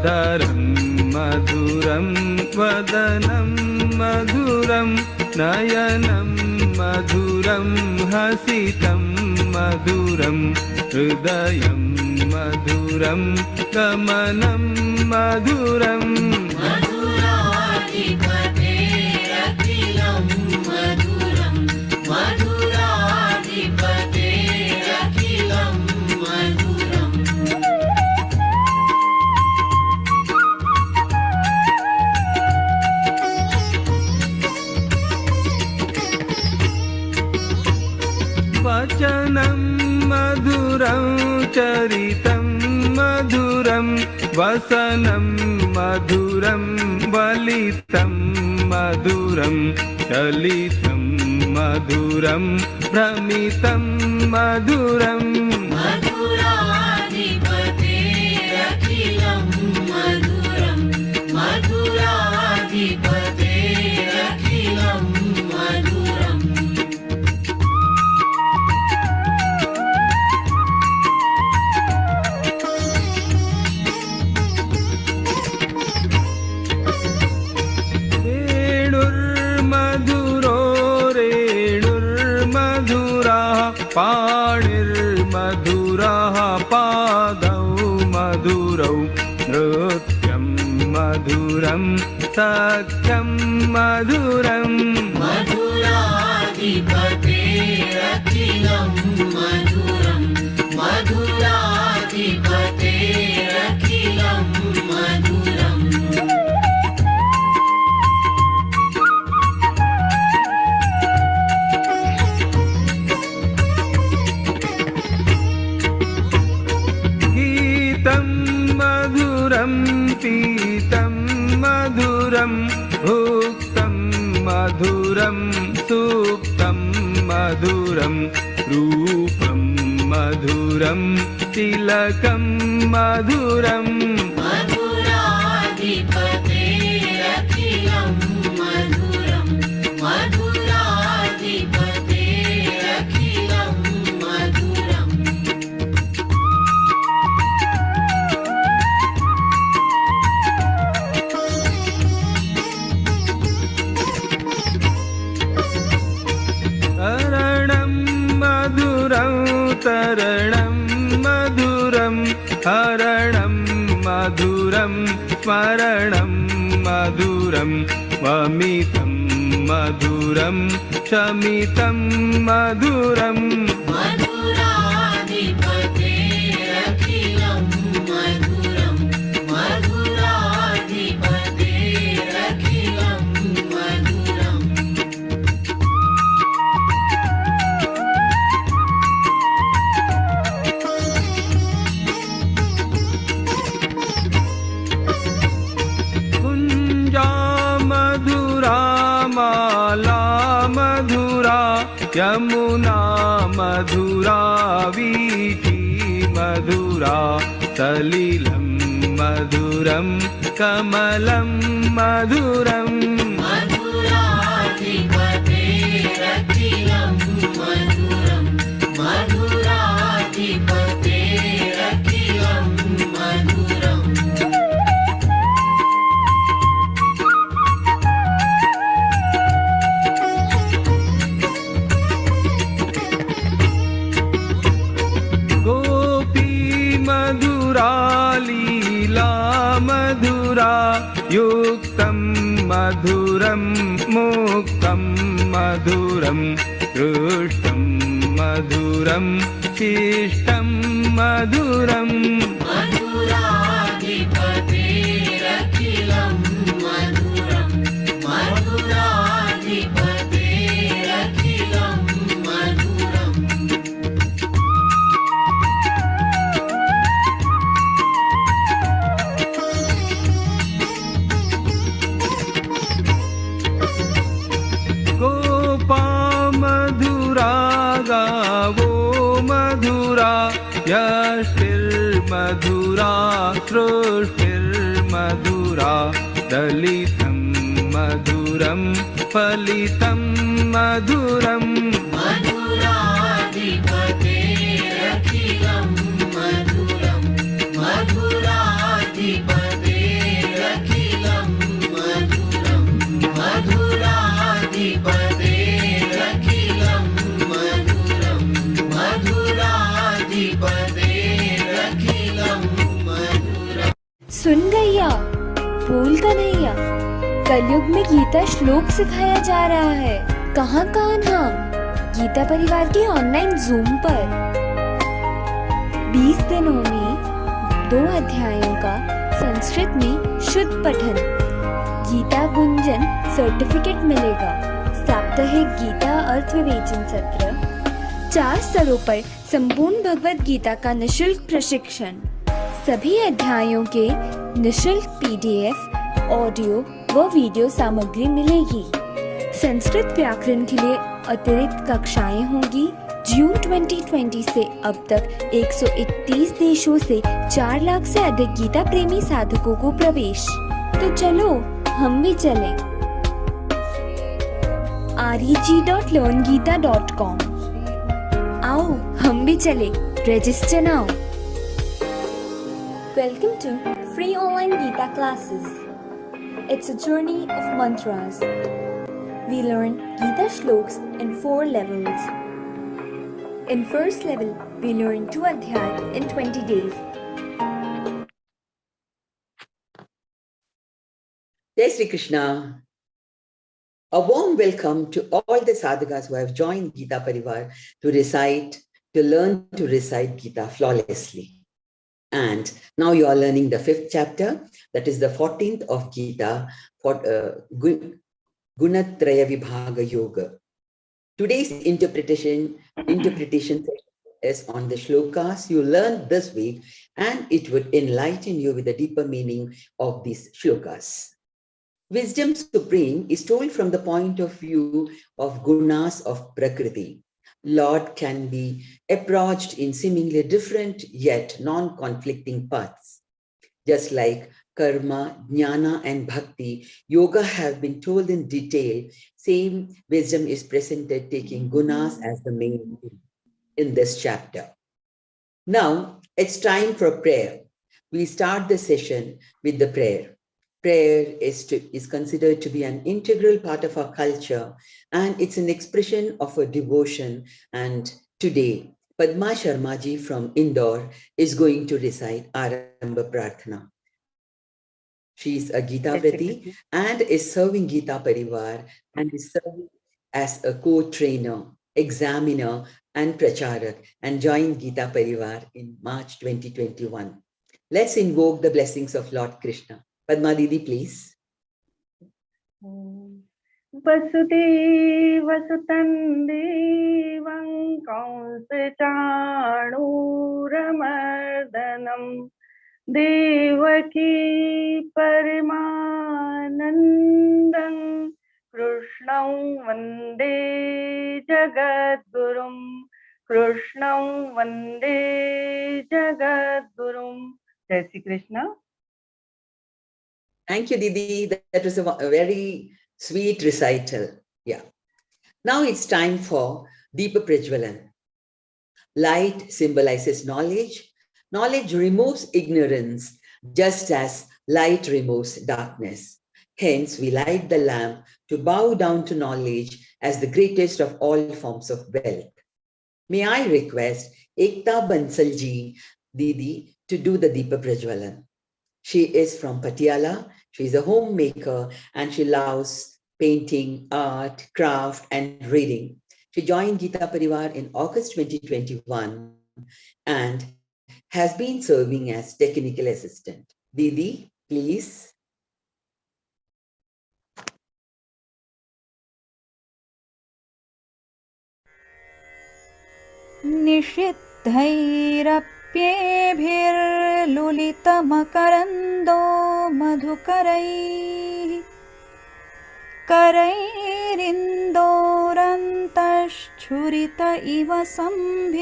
अधरं मधुरं वदनं मधुरं नयनं मधुरं हसितं मधुरं हृदयं मधुरं गमनं मधुरं मधुराधिपतेरखिलं मधुरं मधुराधिपतेरखिलं मधुरम् वचनं मधुरं चरितं मधुरं वसनं मधुरं वलितं मधुरं चलितं मधुरं भ्रमितं मधुरं मधुराधिपतेरखिलं मधुरं मधुराधिपतेरखिलं मधुरम् पाणिर्मधुरः पादौ मधुरौ नृत्यं मधुरं सख्यं मधुरम् मधुराधिपतेरखिलं मधुरं मधुराधिपतेरखिलं मधुरम् पीतं मधुरं भुक्तं मधुरं सुप्तं मधुरं रूपं मधुरं तिलकं मधुरं मधुराधिपतेरखिलं मधुरं मधुराधिपतेरखिलं मधुरम् तरणं मधुरं हरणं मधुरं स्मरणं मधुरं वमितं मधुरं शमितं मधुरं मधुराधिपतेरखिलं मधुरं मधुराधिपतेरखिलं मधुरम् माला मधुरा यमुना मधुरा वीथी मधुरा सलिलं मधुरं कमलं मधुरं मधुराधिपतेरखिलं मधुरं मधुराधिपतेरखिलं मधुरम् लीला मधुरा युक्तं मधुरं मुक्तं मधुरं दृष्टं मधुरं शिष्टं मधुरं मधुराधिपतेरखिलं मधुरं मधुराधिपतेरखिलं मधुरम् गावो मधुरा यष्टिर्मधुरा सृष्टिर्मधुरा दलितं मधुरं फलितं मधुरम् मधुराधिपतेरखिलं मधुरं मधुराधिपते सुन गैया, बोल कन्हैया, कलयुग में गीता श्लोक सिखाया जा रहा है। कहाँ कान्हा? गीता परिवार के ऑनलाइन जूम पर 20 दिनों में 2 अध्यायों का संस्कृत में शुद्ध पठन, गीता गुंजन सर्टिफिकेट मिलेगा। साप्ताहिक गीता अर्थ विवेचन सत्र, 4 स्तरों पर संपूर्ण भगवद गीता का निशुल्क प्रशिक्षण, सभी अध्यायों के निशुल्क PDF, ऑडियो व वीडियो सामग्री मिलेगी। संस्कृत व्याकरण के लिए अतिरिक्त कक्षाएं होंगी। जून 2020 से अब तक 131 देशों से 4 लाख से अधिक गीता प्रेमी साधकों को प्रवेश। तो चलो हम भी चलें। reg.learngita.com। आओ हम भी चले, register now. Welcome to free online Geeta classes. It's a journey of mantras. We learn Geeta shloks in 4 levels. In first level, we learn 2 adhyay in 20 days. Jai Shri Krishna. A warm welcome to all the sadhakas who have joined Geeta Parivar to learn to recite Geeta flawlessly. And now you are learning the 5th chapter, that is the 14th of Geeta, for Gunatraya Vibhaga Yoga. Today's interpretation session is on the shlokas you learned this week, and it would enlighten you with the deeper meaning of these shlokas. Wisdom Supreme is told from the point of view of gunas of Prakriti. Lord can be approached in seemingly different yet non-conflicting paths. Just like karma, jnana and bhakti, yoga have been told in detail, same wisdom is presented taking gunas as the main in this chapter. Now it's time for prayer. We start the session with the prayer. Prayer is considered to be an integral part of our culture, and it's an expression of a devotion. And today, Padma Sharma ji from Indore is going to recite Arambha Prarthana. She is a Geeta Vrati and is serving Geeta Parivar and is serving as a co-trainer, examiner and pracharak, and joined Geeta Parivar in March 2021. Let's invoke the blessings of Lord Krishna. Padma Didi, please. वसुदेवसुतं देवं कंसचाणूरमर्दनं देवकी परमानन्दं कृष्णं वन्दे जगद्गुरुं जय Shri Krishna. Thank you, Didi. That was a very sweet recital. Yeah. Now it's time for Deepa Prajwalan. Light symbolizes knowledge. Knowledge removes ignorance, just as light removes darkness. Hence, we light the lamp to bow down to knowledge as the greatest of all forms of wealth. May I request Ekta Bansalji, Didi, to do the Deepa Prajwalan. She is from Patiala. She is a homemaker and she loves painting, art, craft, and reading. She joined Geeta Parivar in August 2021 and has been serving as technical assistant. Didi, please. निषिद्धैरप्येभिर्लुलितमकरन्दो मधुकरैः करैरिन्दोरन्तश्छुरित इव सम्भिन्नमुकुलः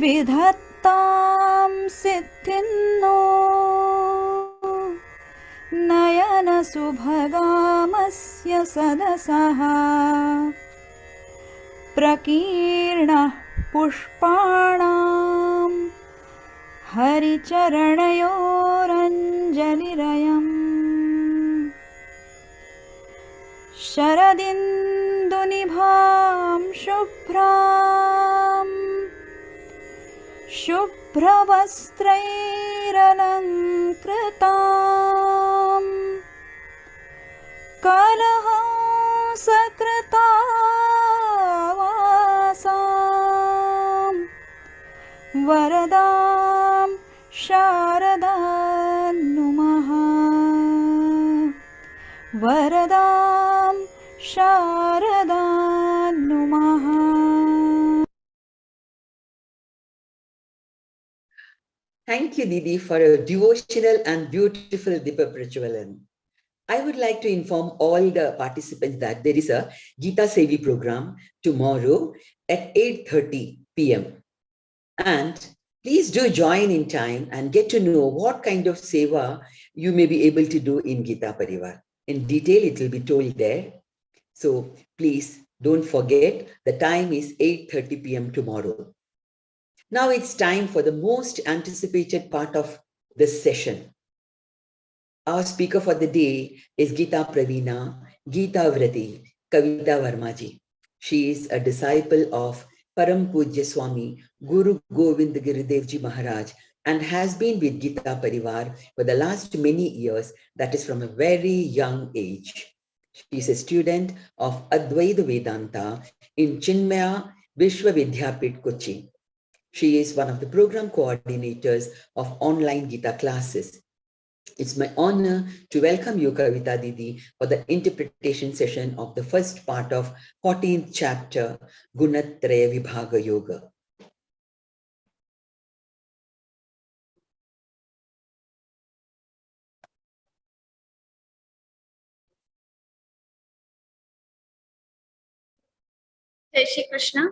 विधत्तां सिद्धिन्नो नयनसुभगामस्य सदसः प्रकीर्णः पुष्पाणां हरिचरणयोरञ्जलिरयम् शरदिन्दुनिभां शुभ्रां शुभ्रवस्त्रैरलङ्कृताम् कलहंसकृतावासाम् वरदां शारदां नुमः वरदां शारदां नुमः. Thank you, Didi, for a devotional and beautiful Dipa Prachalan. I would like to inform all the participants that there is a Geeta Sevi program tomorrow at 8:30 p.m. And please do join in time and get to know what kind of seva you may be able to do in Geeta Parivar. In detail, it will be told there. So please don't forget, the time is 8:30 p.m. tomorrow. Now it's time for the most anticipated part of this session. Our speaker for the day is Geeta Pravina, Geeta Vrati, Kavita Verma ji. She is a disciple of Param Pujya Swami Guru Govind Giridevji ji Maharaj and has been with Geeta Parivar for the last many years, that is from a very young age. She is a student of Advaita Vedanta in Chinmaya Vishwa Vidyapit, Kochi. She is one of the program coordinators of online Geeta classes. It's my honor to welcome you, Kavita Didi, for the interpretation session of the first part of 14th chapter, Gunatraya Vibhaga Yoga. Jai Shri Krishna.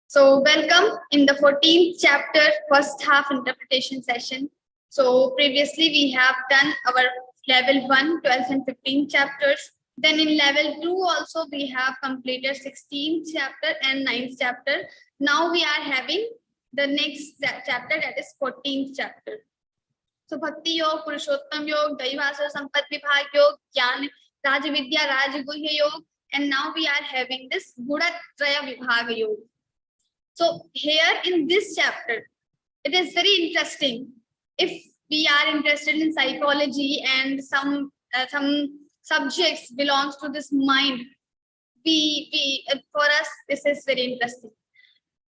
So welcome in the 14th chapter, first half interpretation session. So previously we have done our level 1, 12th and 15th chapters. Then in level 2 also we have completed 16th chapter and 9th chapter. Now we are having the next chapter, that is 14th chapter. So Bhakti Yoga, Purushottam Yoga, Daivasara Sampat Vibhag Yoga, Jnana, Rajavidya, Rajaguhya Yoga, and now we are having this Gunatraya Vibhaga Yoga. So here in this chapter, it is very interesting. If we are interested in psychology and some subjects belongs to this mind, for us this is very interesting,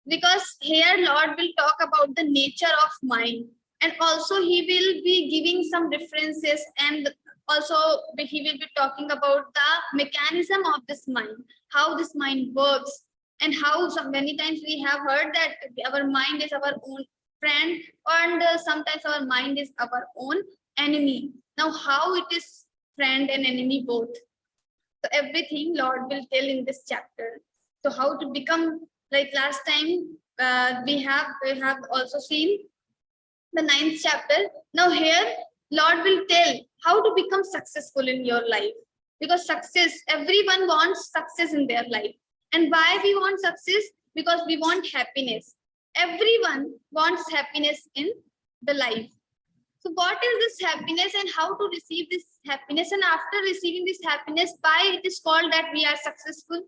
because here Lord will talk about the nature of mind, and also he will be giving some references, and also he will be talking about the mechanism of this mind, how this mind works, and how many times we have heard that our mind is our own friend, and sometimes our mind is our own enemy. Now how it is friend and enemy both? So everything Lord will tell in this chapter. So how to become, like last time we have also seen the 9th chapter. Now here Lord will tell how to become successful in your life, because success, everyone wants success in their life. And why we want success? Because we want happiness. Everyone wants happiness in the life. So what is this happiness and how to receive this happiness? And after receiving this happiness, why it is called that we are successful?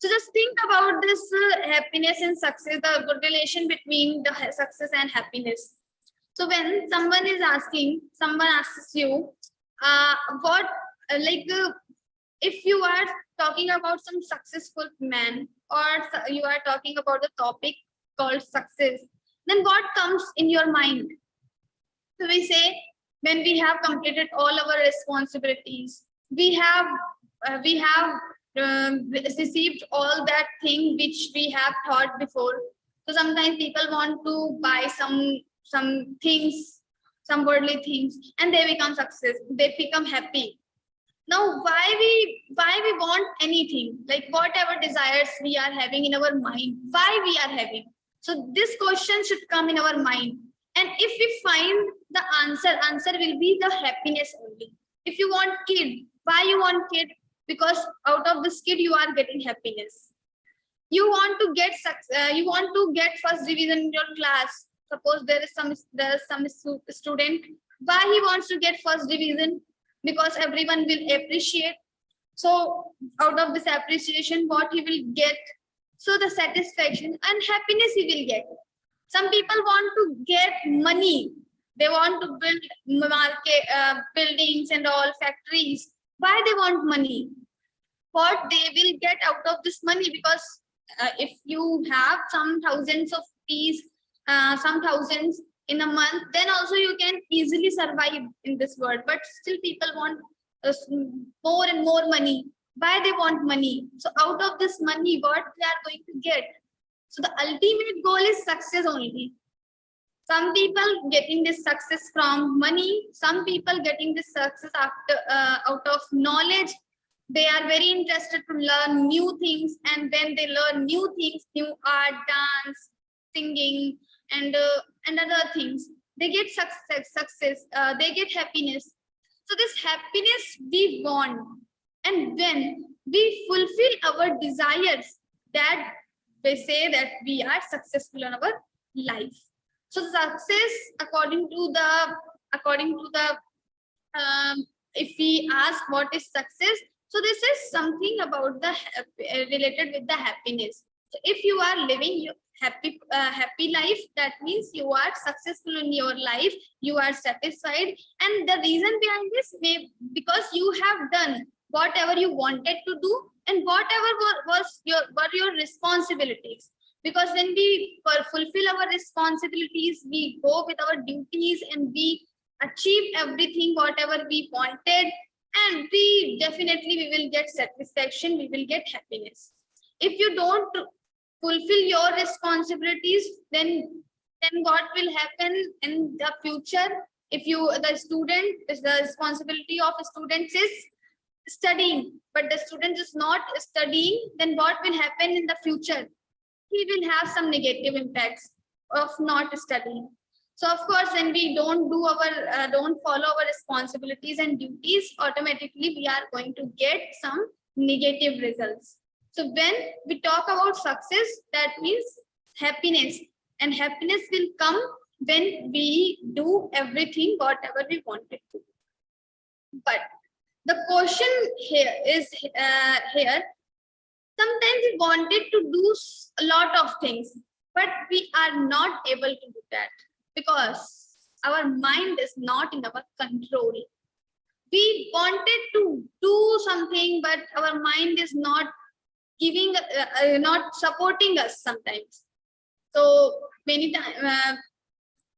So just think about this happiness and success, the good relation between the success and happiness. So when someone asks you, if you are talking about some successful man, or you are talking about the topic called success, then what comes in your mind? So we say, when we have completed all our responsibilities, we have received all that thing which we have thought before. So sometimes people want to buy some things, some worldly things, and they become success. They become happy. Now, why we want anything, like whatever desires we are having in our mind, why we are having? So this question should come in our mind. And if we find the answer will be the happiness only. If you want kid, why you want kid? Because out of this kid you are getting happiness. You want to get first division in your class. Suppose there is some student, why he wants to get first division? Because everyone will appreciate. So out of this appreciation, what he will get? So the satisfaction and happiness he will get. Some people want to get money. They want to build buildings and all factories. Why they want money? What they will get out of this money? Because if you have some thousands of rupees, some thousands in a month, then also you can easily survive in this world. But still people want more and more money. Why they want money? So out of this money, what they are going to get? So the ultimate goal is success only. Some people getting this success from money. Some people getting this success after out of knowledge. They are very interested to learn new things, and when they learn new things, new art, dance, singing, and other things, they get success. They get happiness. So this happiness we want, and when we fulfill our desires, that we say that we are successful in our life. So success, according to the if we ask what is success, so this is something about the related with the happiness. So if you are living your happy life, that means you are successful in your life, you are satisfied. And the reason behind this may because you have done whatever you wanted to do, and whatever were your responsibilities. Because when we fulfill our responsibilities, we go with our duties, and we achieve everything whatever we wanted, and we will get satisfaction, we will get happiness. If you don't fulfill your responsibilities, then what will happen in the future? If the responsibility of students is studying, but the student is not studying, then what will happen in the future? He will have some negative impacts of not studying. So of course, when we don't follow our responsibilities and duties, automatically we are going to get some negative results. So when we talk about success, that means happiness, and happiness will come when we do everything whatever we wanted to. But the question here is sometimes we wanted to do a lot of things, but we are not able to do that because our mind is not in our control. We wanted to do something, but our mind is not giving, not supporting us sometimes. So many times,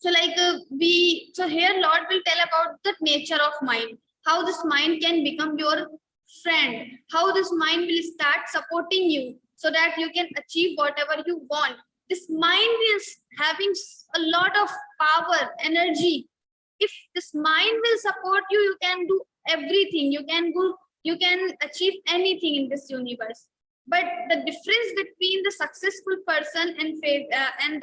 so here Lord will tell about the nature of mind, how this mind can become your friend, how this mind will start supporting you so that you can achieve whatever you want. This mind is having a lot of power, energy. If this mind will support you, you can do everything. You can achieve anything in this universe. But the difference between the successful person and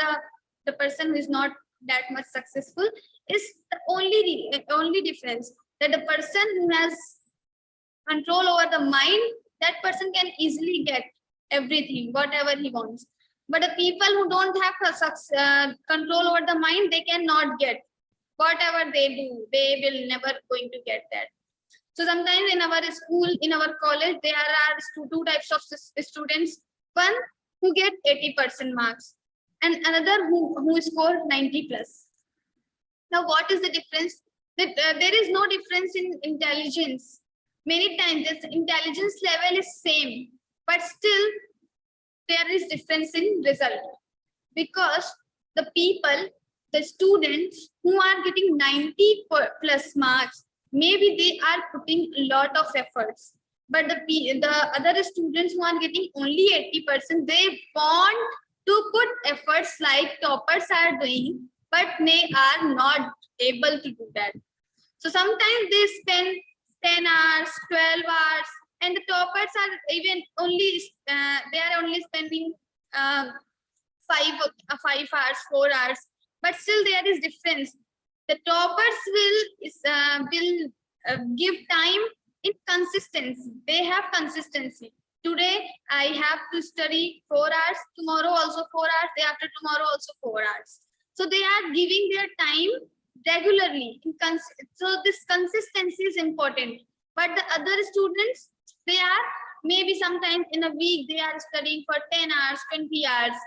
the person who is not that much successful is the only difference, that the person who has control over the mind, that person can easily get everything, whatever he wants. But the people who don't have control over the mind, they cannot get whatever they do. They will never going to get that. So sometimes in our school, in our college, there are two types of students. One who get 80% marks, and another who score 90 plus. Now, what is the difference? There is no difference in intelligence. Many times, the intelligence level is same, but still there is difference in result, because the students who are getting 90 plus marks, maybe they are putting a lot of efforts, but the other students who are getting only 80%, they want to put efforts like toppers are doing, but they are not able to do that. So sometimes they spend 10 hours, 12 hours, and the toppers are even only they are only spending 5 hours, 4 hours, but still there is difference. The toppers will give time in consistency. They have consistency. Today I have to study 4 hours, tomorrow also 4 hours, day after tomorrow also 4 hours. So they are giving their time regularly. So this consistency is important. But the other students, they are maybe sometimes in a week they are studying for 10 hours, 20 hours.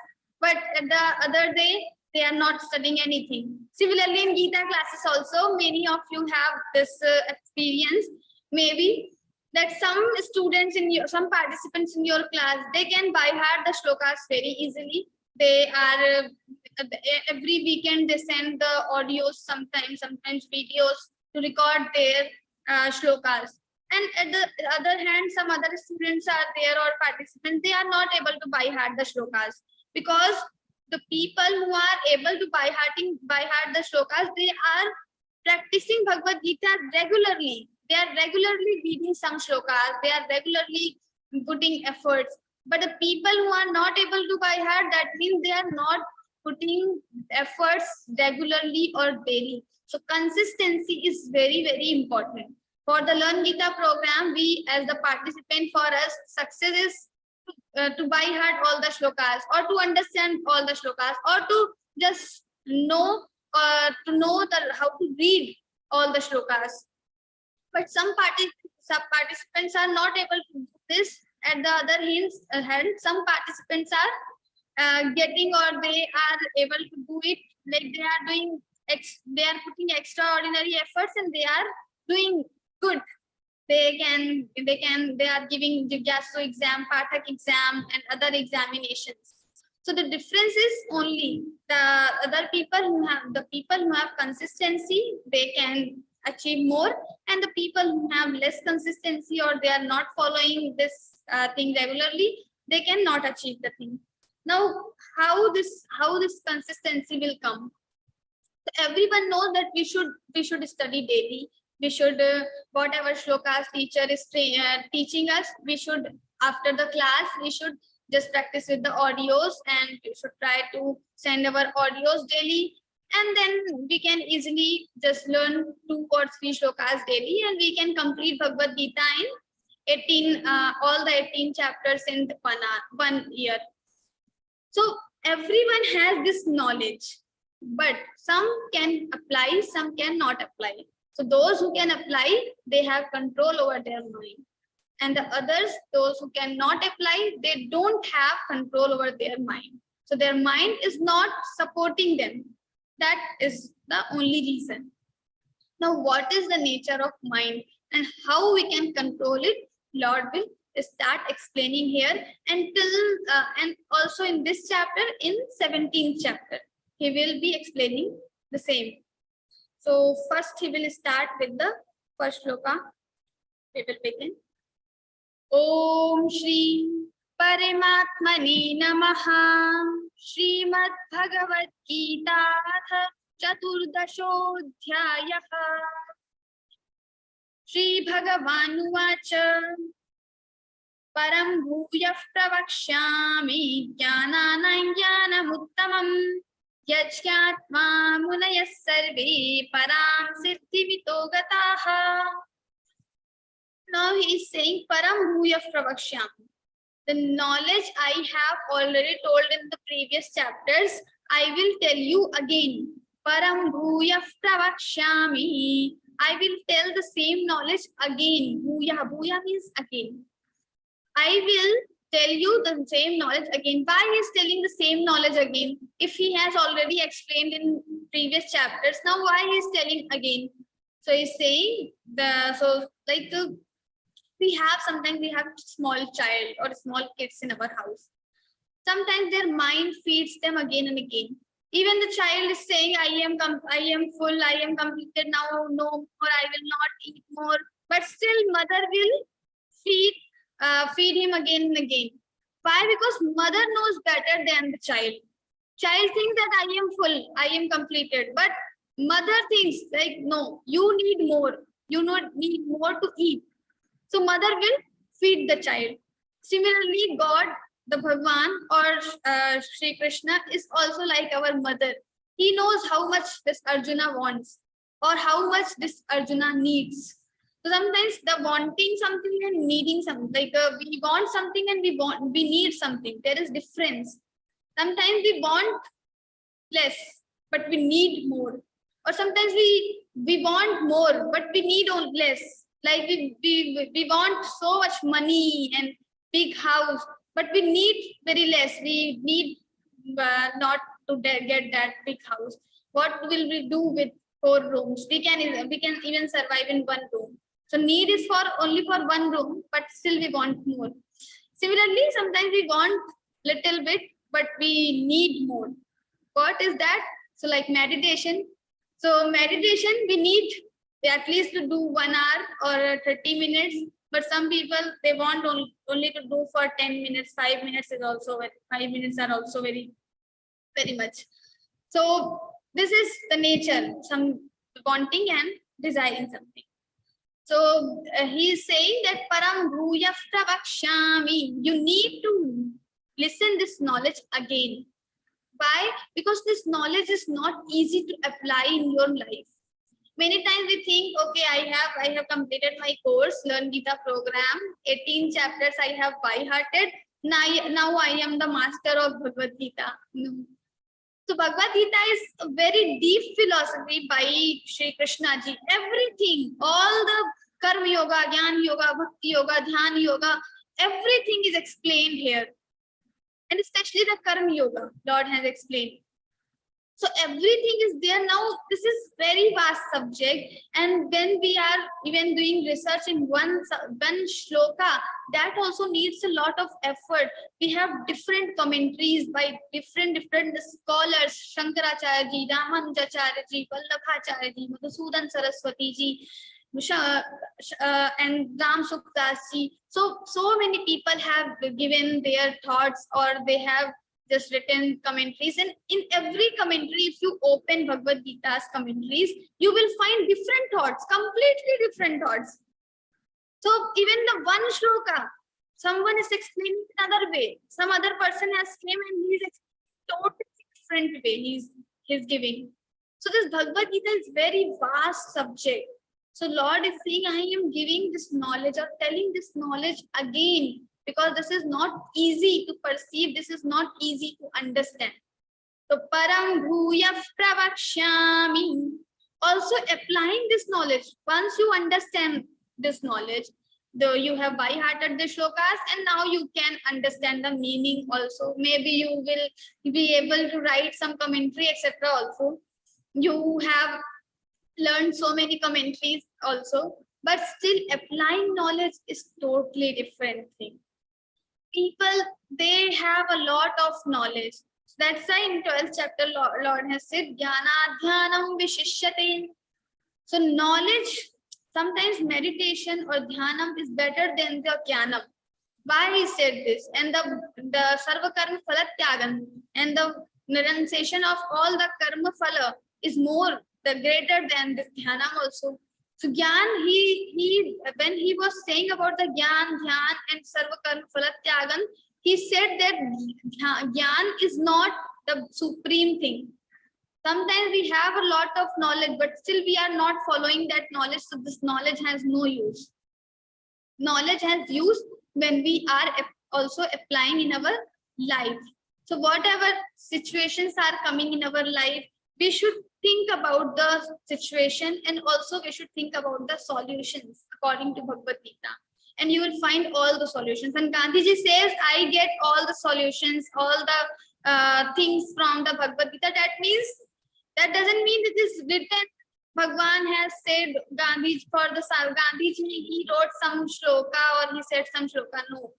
But the other day they are not studying anything. Similarly, in Geeta classes also, many of you have this experience. Maybe that some students in your, some participants in your class, they can by heart the shlokas very easily. They are every weekend they send the audios, sometimes videos to record their shlokas. And at the other hand, some other students are there or participants, they are not able to by heart the shlokas, because the people who are able to by heart the shlokas, they are practicing Bhagavad Gita regularly. They are regularly reading some shlokas. They are regularly putting efforts. But the people who are not able to by heart, that means they are not putting efforts regularly or daily. So consistency is very, very important. For the Learn Gita program, we as the participant, for us, success is to by heart all the shlokas, or to understand all the shlokas, or to just know how to read all the shlokas. But some participants are not able to do this. At the other hand, some participants are getting, or they are able to do it, like they are doing, they are putting extraordinary efforts and they are doing good. They are giving Jigyasu exam, Pathak exam, and other examinations. So the difference is only the people who have consistency, they can achieve more, and the people who have less consistency, or they are not following this thing regularly, they cannot achieve the thing. Now, how this consistency will come? So everyone knows that we should study daily. We should whatever shlokas teacher is teaching us, we should, after the class, we should just practice with the audios, and we should try to send our audios daily, and then we can easily just learn 2 or 3 shlokas daily, and we can complete Bhagavad Gita in all the 18 chapters in 1 year. So everyone has this knowledge, but some can apply, some cannot apply. So those who can apply, they have control over their mind. And the others, those who cannot apply, they don't have control over their mind. So their mind is not supporting them. That is the only reason. Now, what is the nature of mind and how we can control it? Lord will start explaining here, and also in this chapter, in 17th chapter, he will be explaining the same. So first he will start with the first shloka. We will begin. Om Shri Paramatmane Namaha. Śrīmad-Bhagavadgītā Chaturdashodhyāyah. Shri Bhagavanuvāca. Param bhūyah pravakshyāmi jnānānaṁ jnānamuttamam yajñātmā munayas sarve param siddhivito gataha. Now he is saying param bhūyah pravakshyāmi. The knowledge I have already told in the previous chapters, I will tell you again. Param bhūyah pravakshyāmi. I will tell the same knowledge again. Bhūyah. Bhūyah means again. I will tell you the same knowledge again. Why he is telling the same knowledge again? If he has already explained in previous chapters, now why he is telling again? So he's saying sometimes we have small child or small kids in our house. Sometimes their mind feeds them again and again. Even the child is saying, I am full, I am completed now, no more, I will not eat more. But still mother will feed him again and again. Why? Because mother knows better than the child. Child thinks that I am full, I am completed. But mother thinks like, no, you need more. You need more to eat. So mother will feed the child. Similarly, God, the Bhagwan or Shri Krishna is also like our mother. He knows how much this Arjuna wants or how much this Arjuna needs. So sometimes the wanting something and needing something, like we want something and we need something. There is difference. Sometimes we want less, but we need more. Or sometimes we want more, but we need less. Like we want so much money and big house, but we need very less. We need not to get that big house. What will we do with 4 rooms? We can even survive in 1 room. So need is for only for 1 room, but still we want more. Similarly, sometimes we want little bit, but we need more. What is that? So like meditation. So meditation, we need at least to do 1 hour or 30 minutes. But some people, they want only to do for 10 minutes, 5 minutes is also, 5 minutes are also very, very much. So this is the nature, some wanting and desiring something. So he is saying that param bhuya pravakshami. You need to listen this knowledge again. Why? Because this knowledge is not easy to apply in your life. Many times we think, okay, I have completed my course, Learn Geeta program, 18 chapters I have by-hearted. Now I am the master of Bhagavad Gita. No. So Bhagavad Gita is a very deep philosophy by Shri Krishna ji. Everything, all the Karma Yoga, Jnana Yoga, Bhakti Yoga, Dhyana Yoga, everything is explained here. And especially the Karma Yoga, Lord has explained. So everything is there now. This is very vast subject. And when we are even doing research in one shloka, that also needs a lot of effort. We have different commentaries by different scholars, Shankaracharya ji, Ramanujacharya ji, Vallabhacharya ji, Madhusudan Saraswati ji, and Ram Suktas ji. So many people have given their thoughts, or they have just written commentaries, and in every commentary, if you open Bhagavad Gita's commentaries, you will find different thoughts, completely different thoughts. So even the one shloka, someone is explaining another way, some other person has came and he is totally different way he's giving. So this Bhagavad Gita is very vast subject. So Lord is saying, I am giving this knowledge or telling this knowledge again, because this is not easy to perceive, this is not easy to understand. So param bhuya pravakshami. Also applying this knowledge. Once you understand this knowledge, though you have by-hearted the shlokas, and now you can understand the meaning also. Maybe you will be able to write some commentary, etc. also. You have learned so many commentaries also, but still applying knowledge is totally different thing. People, they have a lot of knowledge. That's why in 12th chapter, Lord has said, Jnana dhyanam vishishyate. So knowledge, sometimes meditation or dhyanam is better than the jnanam. Why he said this? And the sarva karma phala tyagan, and the renunciation of all the karma phala is more, the greater than this dhyanam also. So Gyan, when he was saying about the Gyan, Dhyan and Sarva Karma Phala Tyagan, he said that Gyan is not the supreme thing. Sometimes we have a lot of knowledge, but still we are not following that knowledge. So this knowledge has no use. Knowledge has use when we are also applying in our life. So whatever situations are coming in our life, we should think about the situation, and also we should think about the solutions according to Bhagavad Gita. And you will find all the solutions. And Gandhiji says, I get all the solutions, all the things from the Bhagavad Gita. That doesn't mean it is written. Bhagwan has said Gandhiji for the Gandhiji, he wrote some shloka or he said some shloka. No.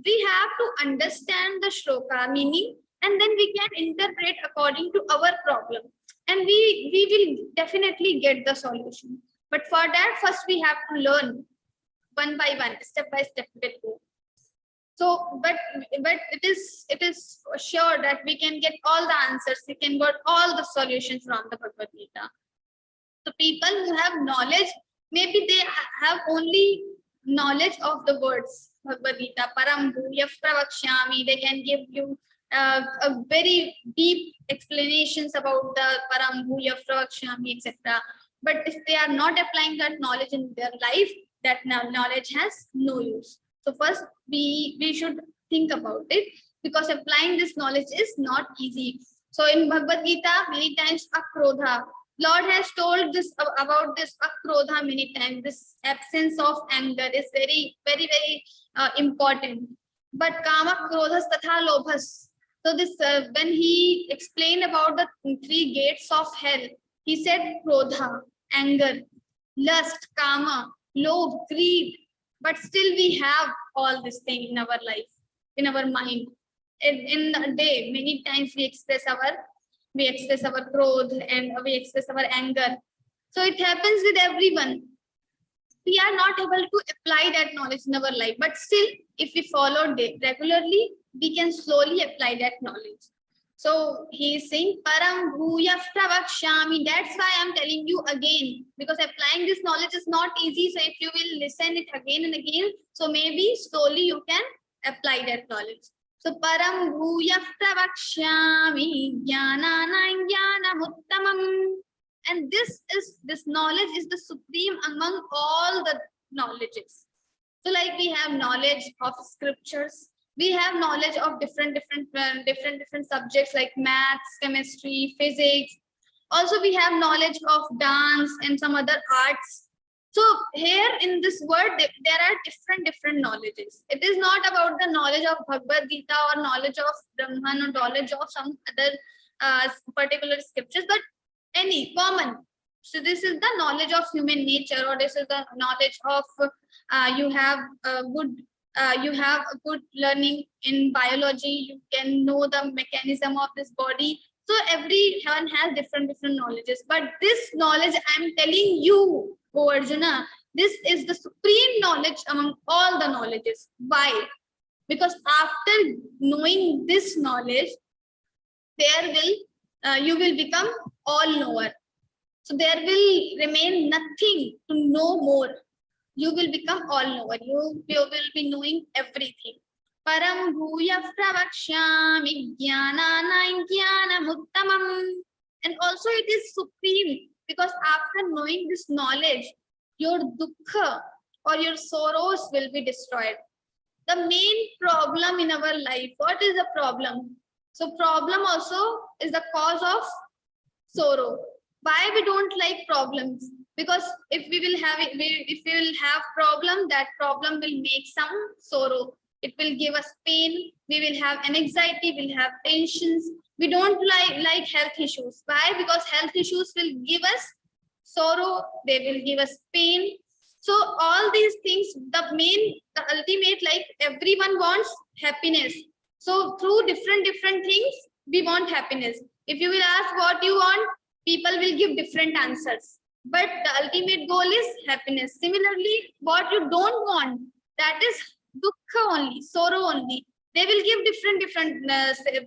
We have to understand the shloka meaning, and then we can interpret according to our problem. And we will definitely get the solution. But for that, first we have to learn one by one, step by step. So, but it is sure that we can get all the answers. We can get all the solutions from the Bhagavad Gita. So people who have knowledge, maybe they have only knowledge of the words Bhagavad Gita, param bhuya pravakshami. They can give you a very deep explanations about the param bhuya pravakshami, etc. But if they are not applying that knowledge in their life, that knowledge has no use. So first we should think about it, because applying this knowledge is not easy. So in Bhagavad Gita, many times akrodha, Lord has told this about this akrodha many times. This absence of anger is very, very, very important. But kama krodhas tatha lobhas. So this when he explained about the three gates of hell, he said krodha, anger, lust, kama, love, greed. But still we have all this thing in our life, in our mind. In a day, many times we express our growth and we express our anger. So it happens with everyone. We are not able to apply that knowledge in our life, but still, if we follow regularly, we can slowly apply that knowledge. So he is saying, Param Bhuya Pravakshami. That's why I'm telling you again, because applying this knowledge is not easy. So if you will listen it again and again, so maybe slowly you can apply that knowledge. So Param Bhuya Pravakshami Jnanana Jnanamuttamam. And this knowledge is the supreme among all the knowledges. So like we have knowledge of scriptures, we have knowledge of different subjects like maths, chemistry, physics. Also we have knowledge of dance and some other arts. So here in this word, there are different knowledges. It is not about the knowledge of Bhagavad-Gītā or knowledge of Brahman or knowledge of some other particular scriptures, but any common. So this is the knowledge of human nature, or this is the knowledge of you have a good learning in biology. You can know the mechanism of this body. So everyone has different knowledges. But this knowledge I'm telling you, O Arjuna, this is the supreme knowledge among all the knowledges. Why? Because after knowing this knowledge, you will become all knower. So there will remain nothing to know more. You will become all knower. You will be knowing everything. Param bhuya pravakshami jnanana jnanamuttamam. And also it is supreme, because after knowing this knowledge, your dukkha or your sorrows will be destroyed. The main problem in our life, what is the problem? So problem also is the cause of sorrow. Why we don't like problems? Because if we will have problem, that problem will make some sorrow. It will give us pain. We will have anxiety. We'll have tensions. We don't like health issues. Why? Because health issues will give us sorrow. They will give us pain. So all these things, the ultimate, like everyone wants happiness. So through different things, we want happiness. If you will ask what you want, people will give different answers. But the ultimate goal is happiness. Similarly, what you don't want, that is dukkha only, sorrow only. They will give different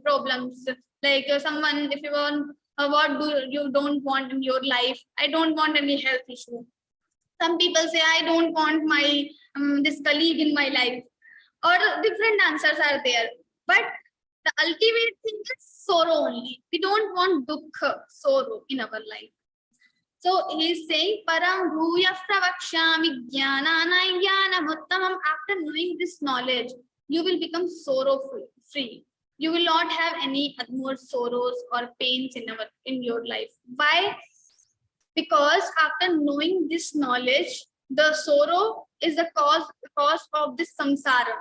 problems. Like someone, if you want, what do you don't want in your life? I don't want any health issue. Some people say, I don't want my this colleague in my life. Or different answers are there. But the ultimate thing is sorrow only. We don't want dukkha, sorrow in our life. So he is saying, Param bhuya pravakshami jnanana jnanamuttamam. After knowing this knowledge, you will become sorrow free. You will not have any more sorrows or pains in your life. Why? Because after knowing this knowledge, the sorrow is the cause of this samsara.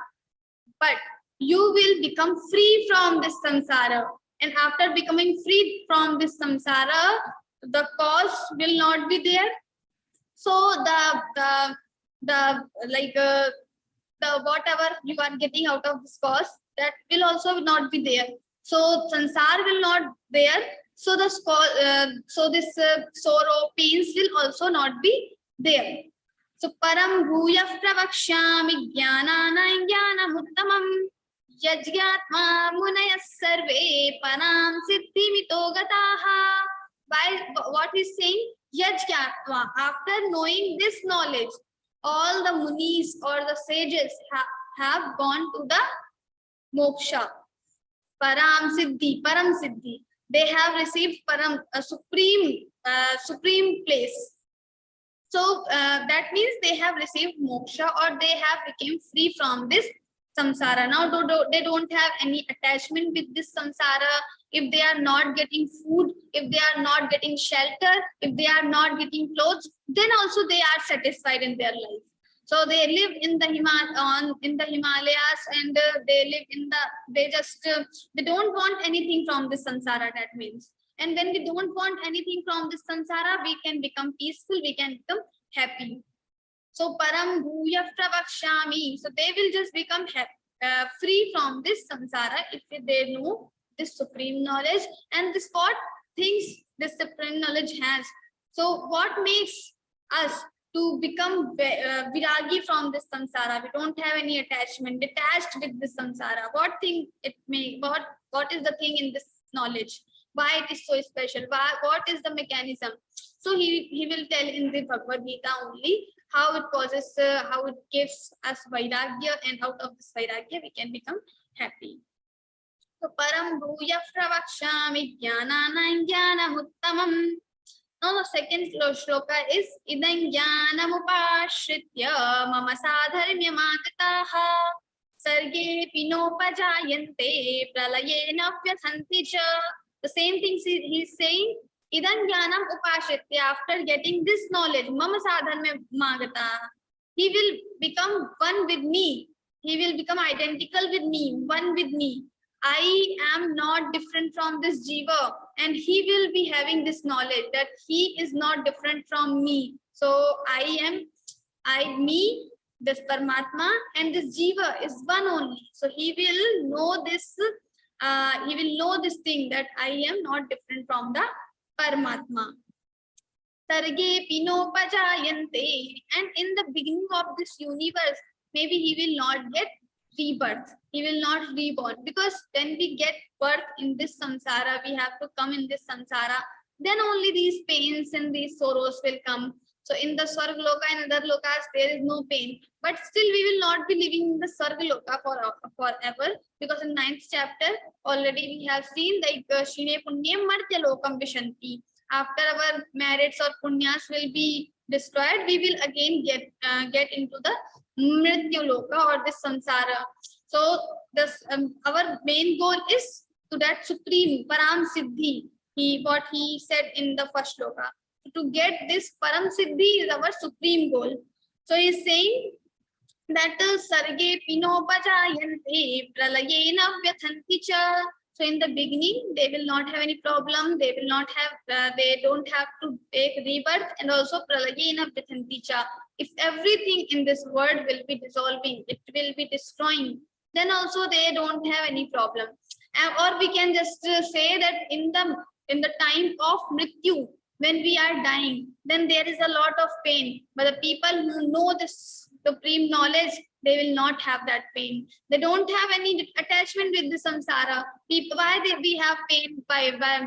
But you will become free from this samsara. And after becoming free from this samsara, the cause will not be there. So the whatever you are getting out of this cause, that will also not be there. So sansar will not there. So this sorrow, pains will also not be there. So param bhuya pravakshami jnanana jnanamuttamam yajñatma munayas sarve param siddhimito gataha. By what he's saying, yajñatma, after knowing this knowledge, all the munis or the sages have gone to the moksha, param siddhi. They have received param, a supreme place. So that means they have received moksha, or they have become free from this samsara. Now they don't have any attachment with this samsara. If they are not getting food, if they are not getting shelter, if they are not getting clothes, then also they are satisfied in their life. So they live in the Himalayas, and they live in the, they don't want anything from this samsara, that means. And when we don't want anything from this samsara, we can become peaceful, we can become happy. So param bhuya pravakshami, so they will just become free from this samsara if they know this supreme knowledge. And this what things this supreme knowledge has. So what makes us to become viragi from this samsara? We don't have any attachment, detached with this samsara. What thing it may, what is the thing in this knowledge? Why it is so special? What is the mechanism? So he will tell in the Bhagavad Gita only how it causes, how it gives us vairagya, and out of this vairagya we can become happy. So param bhuya pravakshami jnanana jnanam uttamam. Now the second shloka is idam jnanam upashritya mama sadharmyam agataha sarge pinopajayante pralayena vyathanti cha. The same thing he is saying. Idam jnanam upashritya, after getting this knowledge, mama sadharmyam agataha, he will become one with me. He will become identical with me, one with me. I am not different from this jiva, and he will be having this knowledge that he is not different from me. So me, this Paramatma, and this jiva is one only. So he will know this. He will know this thing that I am not different from the Paramatma. Sarge pinopajayante, and in the beginning of this universe, maybe he will not get rebirth. He will not reborn, because when we get birth in this samsara, we have to come in this samsara, then only these pains and these sorrows will come. So in the Swargaloka and other lokas, there is no pain, but still we will not be living in the Swargaloka forever, because in 9th chapter already we have seen like Shine Punyam Martya Lokam Vishanti. After our merits or punyas will be destroyed, we will again get into the Mrityu Loka or this samsara. So this our main goal is to that supreme Param Siddhi. What he said in the first shloka. To get this Param Siddhi is our supreme goal. So he is saying that Sarge Pinopajayante Pralayena Vyathanti cha. So in the beginning, they will not have any problem. They will not have, they don't have to take rebirth, and also Pralayena Vyathanti cha. If everything in this world will be dissolving, it will be destroying, then also they don't have any problem. Or we can just say that in the time of Mrityu, when we are dying, then there is a lot of pain. But the people who know this supreme knowledge, they will not have that pain. They don't have any attachment with the samsara. Why we have pain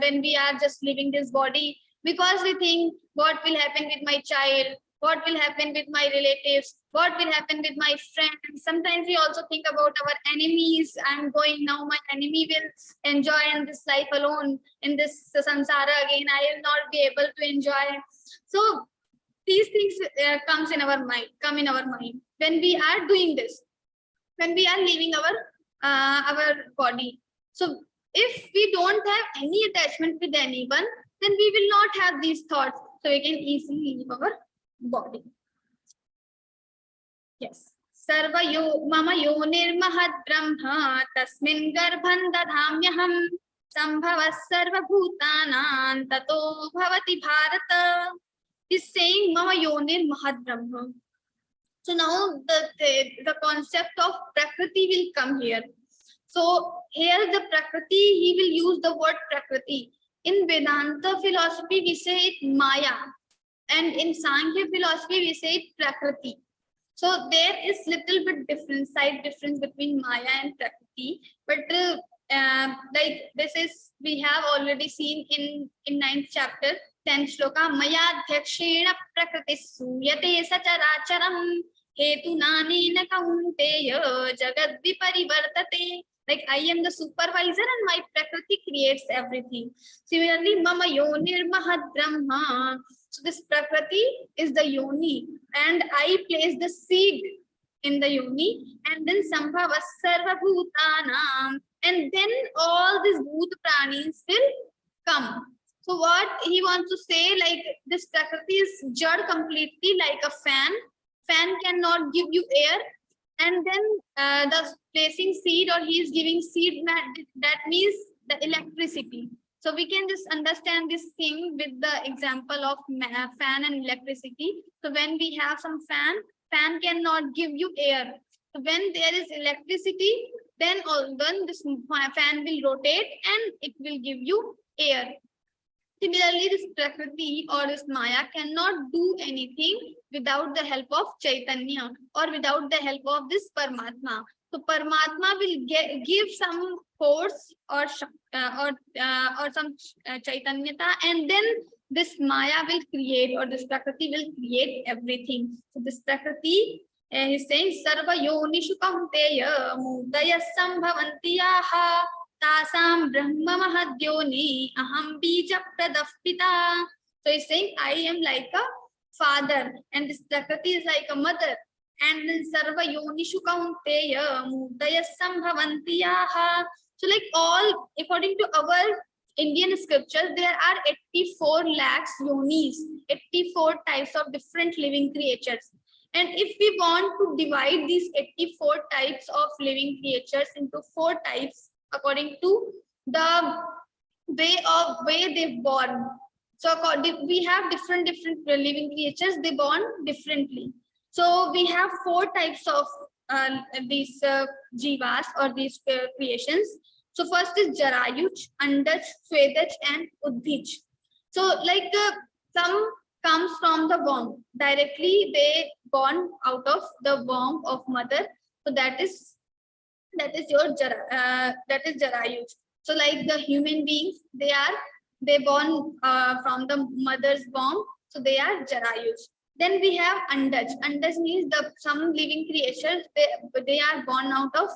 when we are just living this body? Because we think what will happen with my child, what will happen with my relatives, what will happen with my friends. Sometimes we also think about our enemies. I'm going now, my enemy will enjoy in this life alone, in this samsara again. I will not be able to enjoy. So these things come in our mind when we are doing this, when we are leaving our body. So if we don't have any attachment with anyone, then we will not have these thoughts. So we can easily leave our body. Yes. Sarva mama yonir mahad brahma tasmin garbhan dadhamyaham sambhavas sarva bhutanan tato bhavati bharata. Is saying mama yonir mahad brahma. So now the concept of prakriti will come here. So here the prakriti, he will use the word prakriti. In Vedanta philosophy, we say it Maya. And in Sankhya philosophy, we say it prakriti. So there is little bit slight difference between Maya and prakriti. But like this is, we have already seen in 9th chapter, 10th shloka, Maya dhyakshena prakriti suyate sacharacharam hetu nanena kaunteya jagad viparivartate. Like I am the supervisor and my prakriti creates everything. Similarly, mama yonir mahad brahma. So this prakriti is the yoni, and I place the seed in the yoni, and then sambhava sarva bhutanam, and then all these bhut pranis will come. So what he wants to say, like this prakriti is jad completely like a fan. fan cannot give you air, and then the placing seed, or he is giving seed, that means the electricity. So we can just understand this thing with the example of fan and electricity. So when we have some fan cannot give you air. So when there is electricity, then this fan will rotate and it will give you air. Similarly, this Prakriti or this Maya cannot do anything without the help of Chaitanya or without the help of this Paramatma. So Paramatma will give some force or some Chaitanyata, and then this Maya will create, or this Prakriti will create everything. So this Prakriti is saying Sarva Yonishu Kaunteya Mudaya Sambhavantiyaha Tasam Brahma Mahadyoni Aham Bija Pradapita. So he's saying I am like a father, and this Prakriti is like a mother. And then Sarva Yonishu Kaunteya Mudaya Sambhavantiyaha. So like all, according to our Indian scriptures, there are 84 lakhs yonis, 84 types of different living creatures. And if we want to divide these 84 types of living creatures into 4 types according to the way they're born. So we have different living creatures, they born differently. So we have 4 types of these jivas or these creations. So first is Jarayuj, Andaj, Svedaj, and Udbij. So like some comes from the womb. Directly they born out of the womb of mother. So that is your Jarayuj. So like the human beings, they born from the mother's womb. So they are Jarayuj. Then we have Andaj. Andaj means some living creatures, they are born out of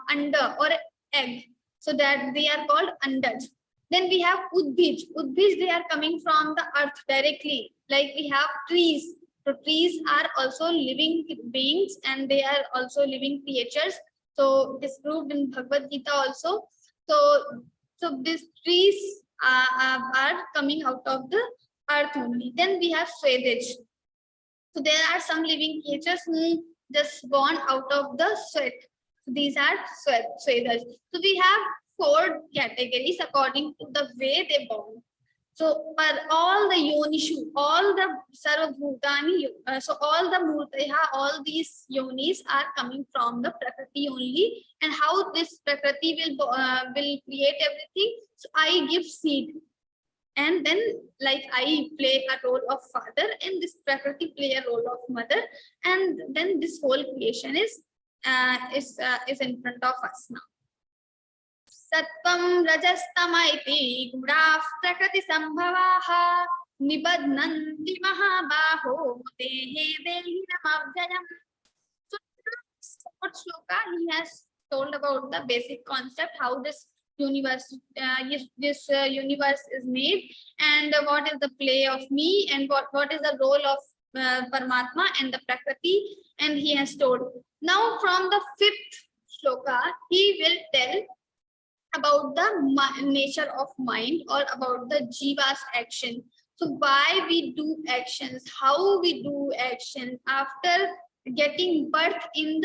Anda or egg. So that they are called Andaj. Then we have Udbij. Udbij, they are coming from the earth directly. Like we have trees. So trees are also living beings, and they are also living creatures. So this proved in Bhagavad-Gītā also. So these trees are coming out of the earth only. Then we have Svedaj. So there are some living creatures who just born out of the sweat. So these are Svedaj. So we have 4 categories according to the way they born. So for all the yonishu, all the sarvabhutani, so all the murtaya, all these yonis are coming from the Prakriti only. And how this Prakriti will create everything? So I give seed, and then like I play a role of father, and this Prakriti play a role of mother, and then this whole creation is in front of us now. Sattvam rajastamaiti guraf prakriti sambhavaha nibadnanti mahabaho dehe dehinamavjayam. So in the shloka, he has told about the basic concept, how this universe is made, and what is the play of me, and what is the role of Paramatma and the Prakriti, and he has told. Now from the 5th shloka, he will tell about the nature of mind, or about the jiva's action. So why we do actions, how we do actions after getting birth in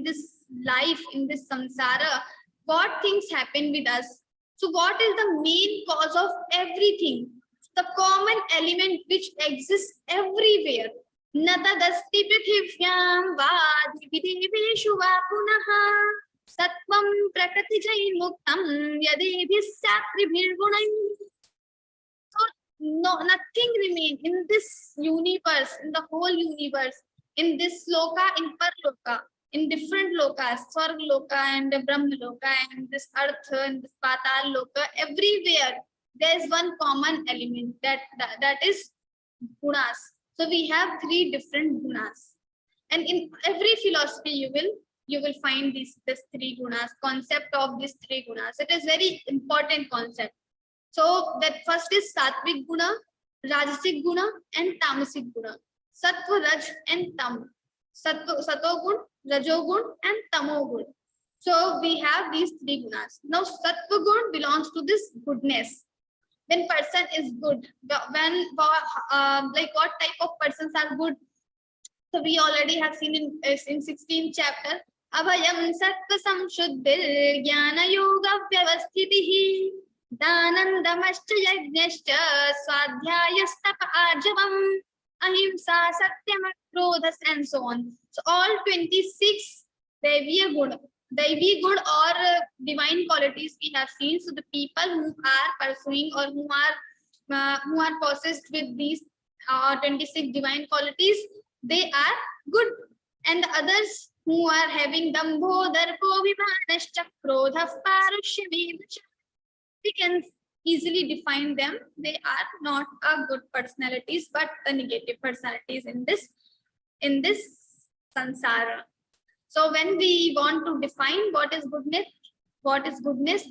this life, in this samsara, what things happen with us. So what is the main cause of everything? The common element which exists everywhere. Natadasti prithivyam vadivideveshu va punaha Sattvam prakriti jaimuktam yadebhi satribhir gunai. So nothing remains in this universe, in the whole universe, in this loka, in parloka, in different lokas, Swarg loka and Brahma loka, and this earth and this Patal loka, everywhere there is one common element, that is gunas. So we have 3 different gunas, and in every philosophy you will find this 3 gunas, concept of these 3 gunas. It is very important concept. So that first is Sattvic guna, Rajasic guna, and Tamasic guna. Sattva, Raj, and Tam. Satogun, Rajogun, and Tamogun. So we have these 3 gunas. Now Sattva gun belongs to this goodness. When person is good, when like what type of persons are good? So we already have seen in 16th chapter. Abhayam sattva samshuddhir jnana yoga vyavasthitihi danandamascha yajnascha swadhyayastapa arjavam ahimsa satyam krodhas and so on. So all 26 Devi good or divine qualities we have seen. So the people who are pursuing or who are possessed with these 26 divine qualities, they are good. And the others who are having dambho, darpo, vibhanascha, krodha, parushya, vedasha, we can easily define them. They are not good personalities, but the negative personalities in this sansara. So when we want to define what is goodness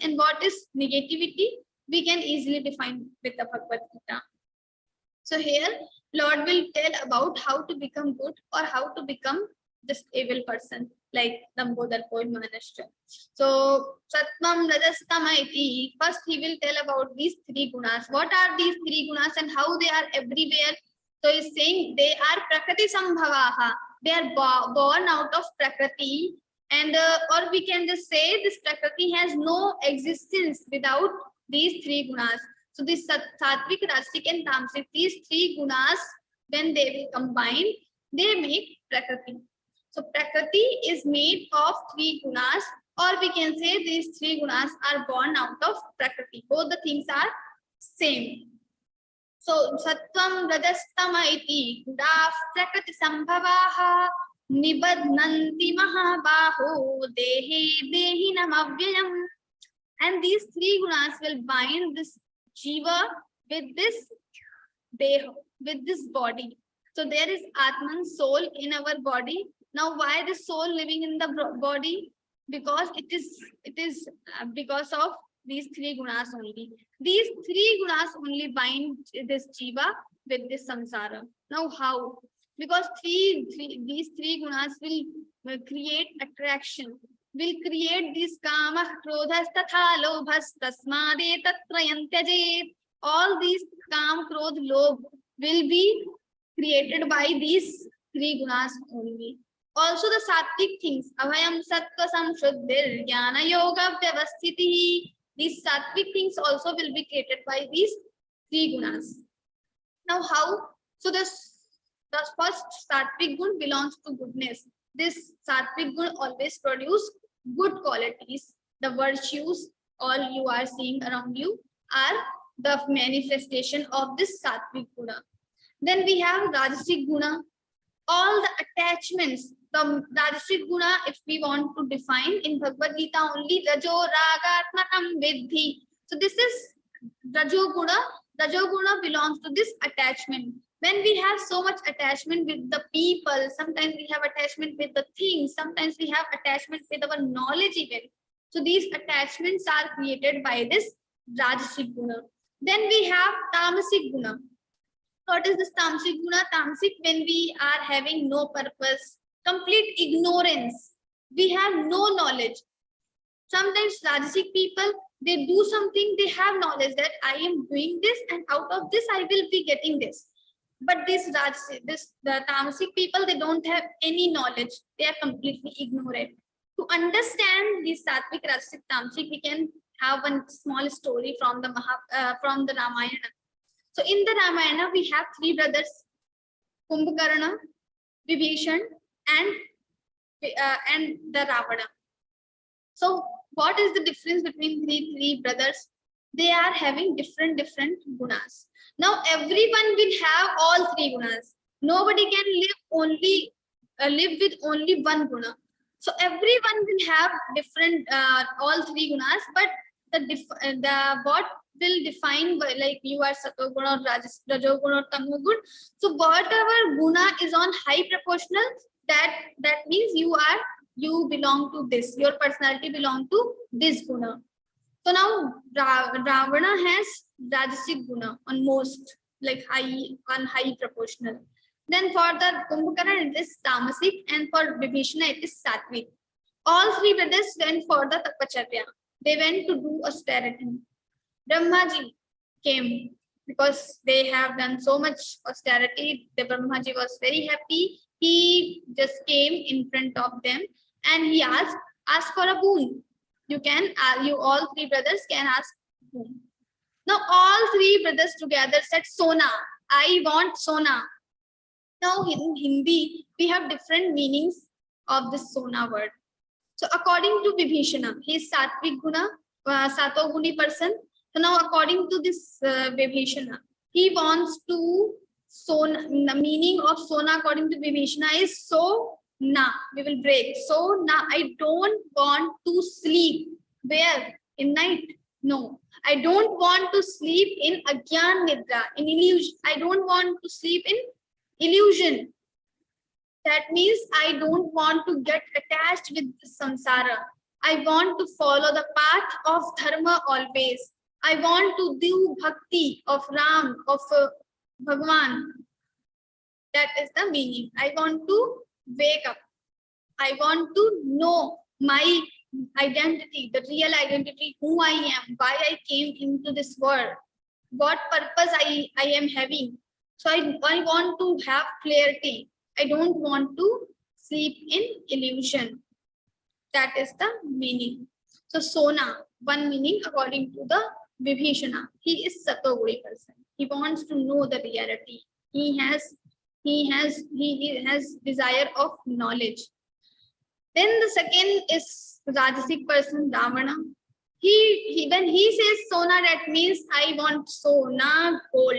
and what is negativity, we can easily define with the Bhagavad Gita. So here, Lord will tell about how to become good or how to become just evil person, like Dambodharpo Manashtra. So Satvam Rajastamaiti, first he will tell about these three gunas. What are these three gunas and how they are everywhere? So he's saying they are Prakriti Sambhavaha. They are born out of Prakriti, and or we can just say this Prakriti has no existence without these three gunas. So this Sattvic, Rajasic and Tamasic, these three gunas, when they will combine, they make Prakriti. So Prakriti is made of three gunas, or we can say these three gunas are born out of Prakriti. Both the things are same. So Sattvam Rajastama iti Guda Prakriti Sambhavaha Nibadnanti Mahabaho Dehe Dehinam Avyayam. And these three gunas will bind this jiva with this deha, with this body. So there is Atman, soul in our body. Now why the soul living in the body? Because it is because of these three gunas only. These three gunas only bind this jiva with this samsara. Now how? Because these three gunas will create attraction, will create this kama, krodhas, tatha, lobhas, tasmade, tatrayantyajit. All these kam, krodh, lobh will be created by these three gunas only. Also the sattvic things, abhayam sattva samshuddhir jnana yoga vyavasthitihi. These sattvic things also will be created by these three gunas. Now how? So the first sattvic gun belongs to goodness. This sattvic gun always produce good qualities. The virtues all you are seeing around you are the manifestation of this sattvic guna. Then we have Rajasic guna. All the attachments, the Rajasic guna, if we want to define in Bhagavad Gita only, Rajo Ragatmakam Vidhi. So this is Rajo guna. Rajo guna belongs to this attachment. When we have so much attachment with the people, sometimes we have attachment with the things, sometimes we have attachment with our knowledge even. So these attachments are created by this Rajasic guna. Then we have Tamasic guna. What is this Tamasic guna? Tamasic, when we are having no purpose, complete ignorance, we have no knowledge. Sometimes Rajasic people, they do something, they have knowledge that I am doing this and out of this I will be getting this. But the Tamasic people, they don't have any knowledge. They are completely ignorant. To understand this Sattvic, Rajasic, Tamasic, we can have one small story from the Ramayana. So in the Ramayana, we have three brothers, Kumbhakarna, Vibhishan, and the Ravana. So what is the difference between three brothers? They are having different gunas. Now everyone will have all three gunas. Nobody can live with only one guna. So everyone will have different all three gunas, but what will define, like you are Sattva guna or Rajo guna or Tamo guna. So whatever guna is on high proportional, that means you belong to this. Your personality belong to this guna. So now Ravana has Rajasic guna on most, like high proportional. Then for the Kumbhakarna it is Tamasic, and for Vibhishana it is Sattvic. All three brothers went for the Tapacharya. They went to do austerity. Brahmaji came because they have done so much austerity. The Brahmaji was very happy He just came in front of them and he asked for a boon. You can, you all three brothers can ask boon. Now all three brothers together said, Sona, I want Sona. Now in Hindi, we have different meanings of this Sona word. So according to Vibhishana, he is Sattvic Guna, Satoguni person. So now according to this Vibhishana, he wants to Sona, the meaning of Sona according to Vibhishana is so na, we will break. So na, I don't want to sleep. Where? In night? No. I don't want to sleep in Agyan Nidra, in illusion. I don't want to sleep in illusion. That means I don't want to get attached with samsara. I want to follow the path of dharma always. I want to do bhakti of Ram, of Bhagwan. That is the meaning. I want to wake up. I want to know my identity, the real identity, who I am, why I came into this world, what purpose I am having. So I want to have clarity. I don't want to sleep in illusion. That is the meaning. So Sona, one meaning according to the Vibhishana. He is Satoguni person. He wants to know the reality. He has desire of knowledge. Then the second is Rajasic person, Ravana. He when he says Sona, that means I want Sona, gold.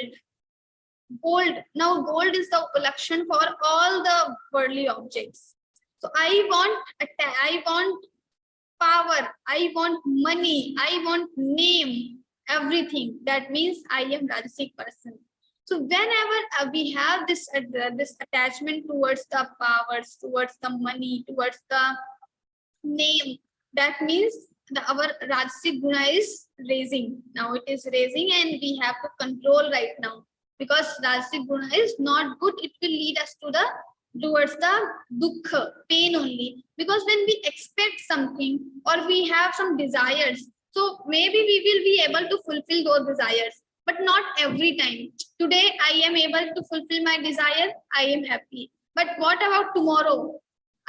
Gold. Now gold is the collection for all the worldly objects. So I want power, I want money, I want name, everything. That means I am Rajasic person. So whenever we have this attachment towards the powers, towards the money, towards the name, that means our Rajasic Guna is raising. Now it is raising and we have to control right now. Because Rajasic Guna is not good, it will lead us to towards the dukkha, pain only. Because when we expect something or we have some desires, so maybe we will be able to fulfill those desires, but not every time. Today I am able to fulfill my desire, I am happy. But what about tomorrow?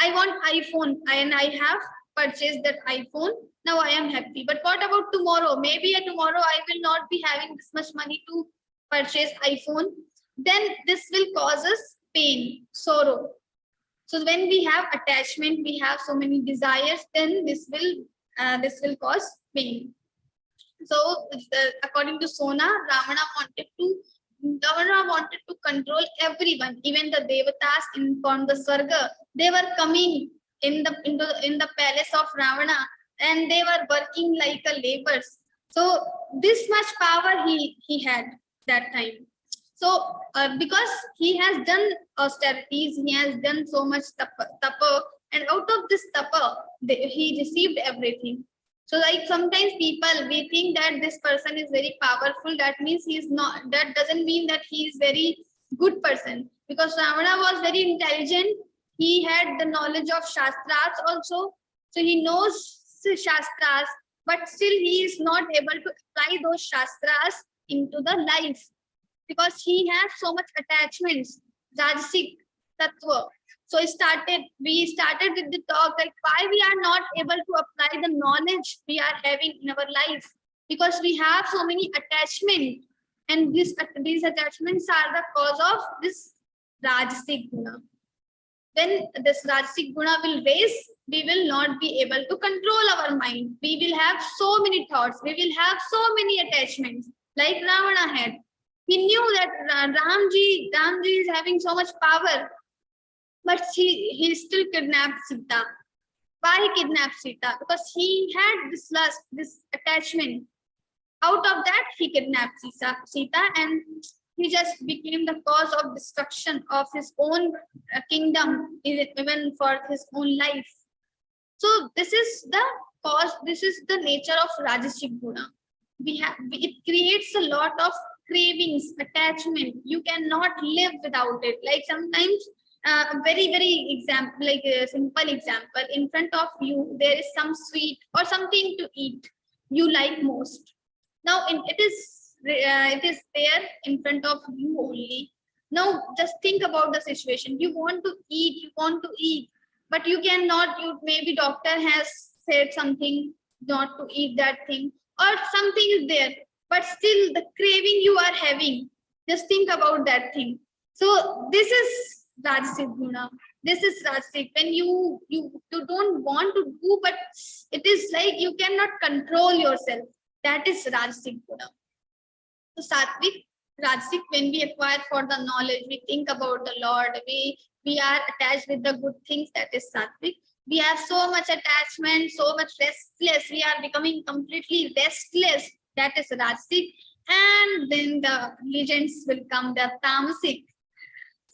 I want iPhone and I have purchased that iPhone. Now I am happy. But what about tomorrow? Maybe tomorrow I will not be having this much money to purchase iPhone. Then this will cause us pain, sorrow. So when we have attachment, we have so many desires, then this will cause pain. So according to Sona, Ravana wanted to control everyone, even the devatas from the Swarga. They were coming in the palace of Ravana and they were working like a laborers. So this much power he had that time. So because he has done austerities, he has done so much tapa, and out of this tapa, he received everything. So like sometimes we think that this person is very powerful. That means he is not. That doesn't mean that he is very good person. Because Ravana was very intelligent. He had the knowledge of Shastras also. So he knows Shastras, but still he is not able to apply those Shastras into the life. Because he has so much attachments, Rajasic Tattva. So we started with the talk like why we are not able to apply the knowledge we are having in our life. Because we have so many attachments, and these attachments are the cause of this Rajasic Guna. When this Rajasic Guna will raise, we will not be able to control our mind. We will have so many thoughts. We will have so many attachments like Ravana had. He knew that Ramji is having so much power, but he still kidnapped Sita. Why he kidnapped Sita? Because he had this lust, this attachment. Out of that, he kidnapped Sita, and he just became the cause of destruction of his own kingdom, even for his own life. So this is the cause. This is the nature of Rajasic Guna. It creates a lot of cravings, attachment. You cannot live without it. Like sometimes, very example, like a simple example, in front of you there is some sweet or something to eat you like most. Now it is there in front of you only, Now just think about the situation. You want to eat, but you cannot. You maybe doctor has said something not to eat that thing, or something is there, but still the craving you are having. Just think about that thing. So this is Rajasic Guna. This is Rajasic. When you don't want to do, but it is like you cannot control yourself. That is Rajasic Guna. So Sattvic, Rajasic, when we acquire for the knowledge, we think about the Lord, we are attached with the good things, that is Sattvic. We have so much attachment, so much restless, we are becoming completely restless, that is Rajasic. And then the legends will come, the Tamasic.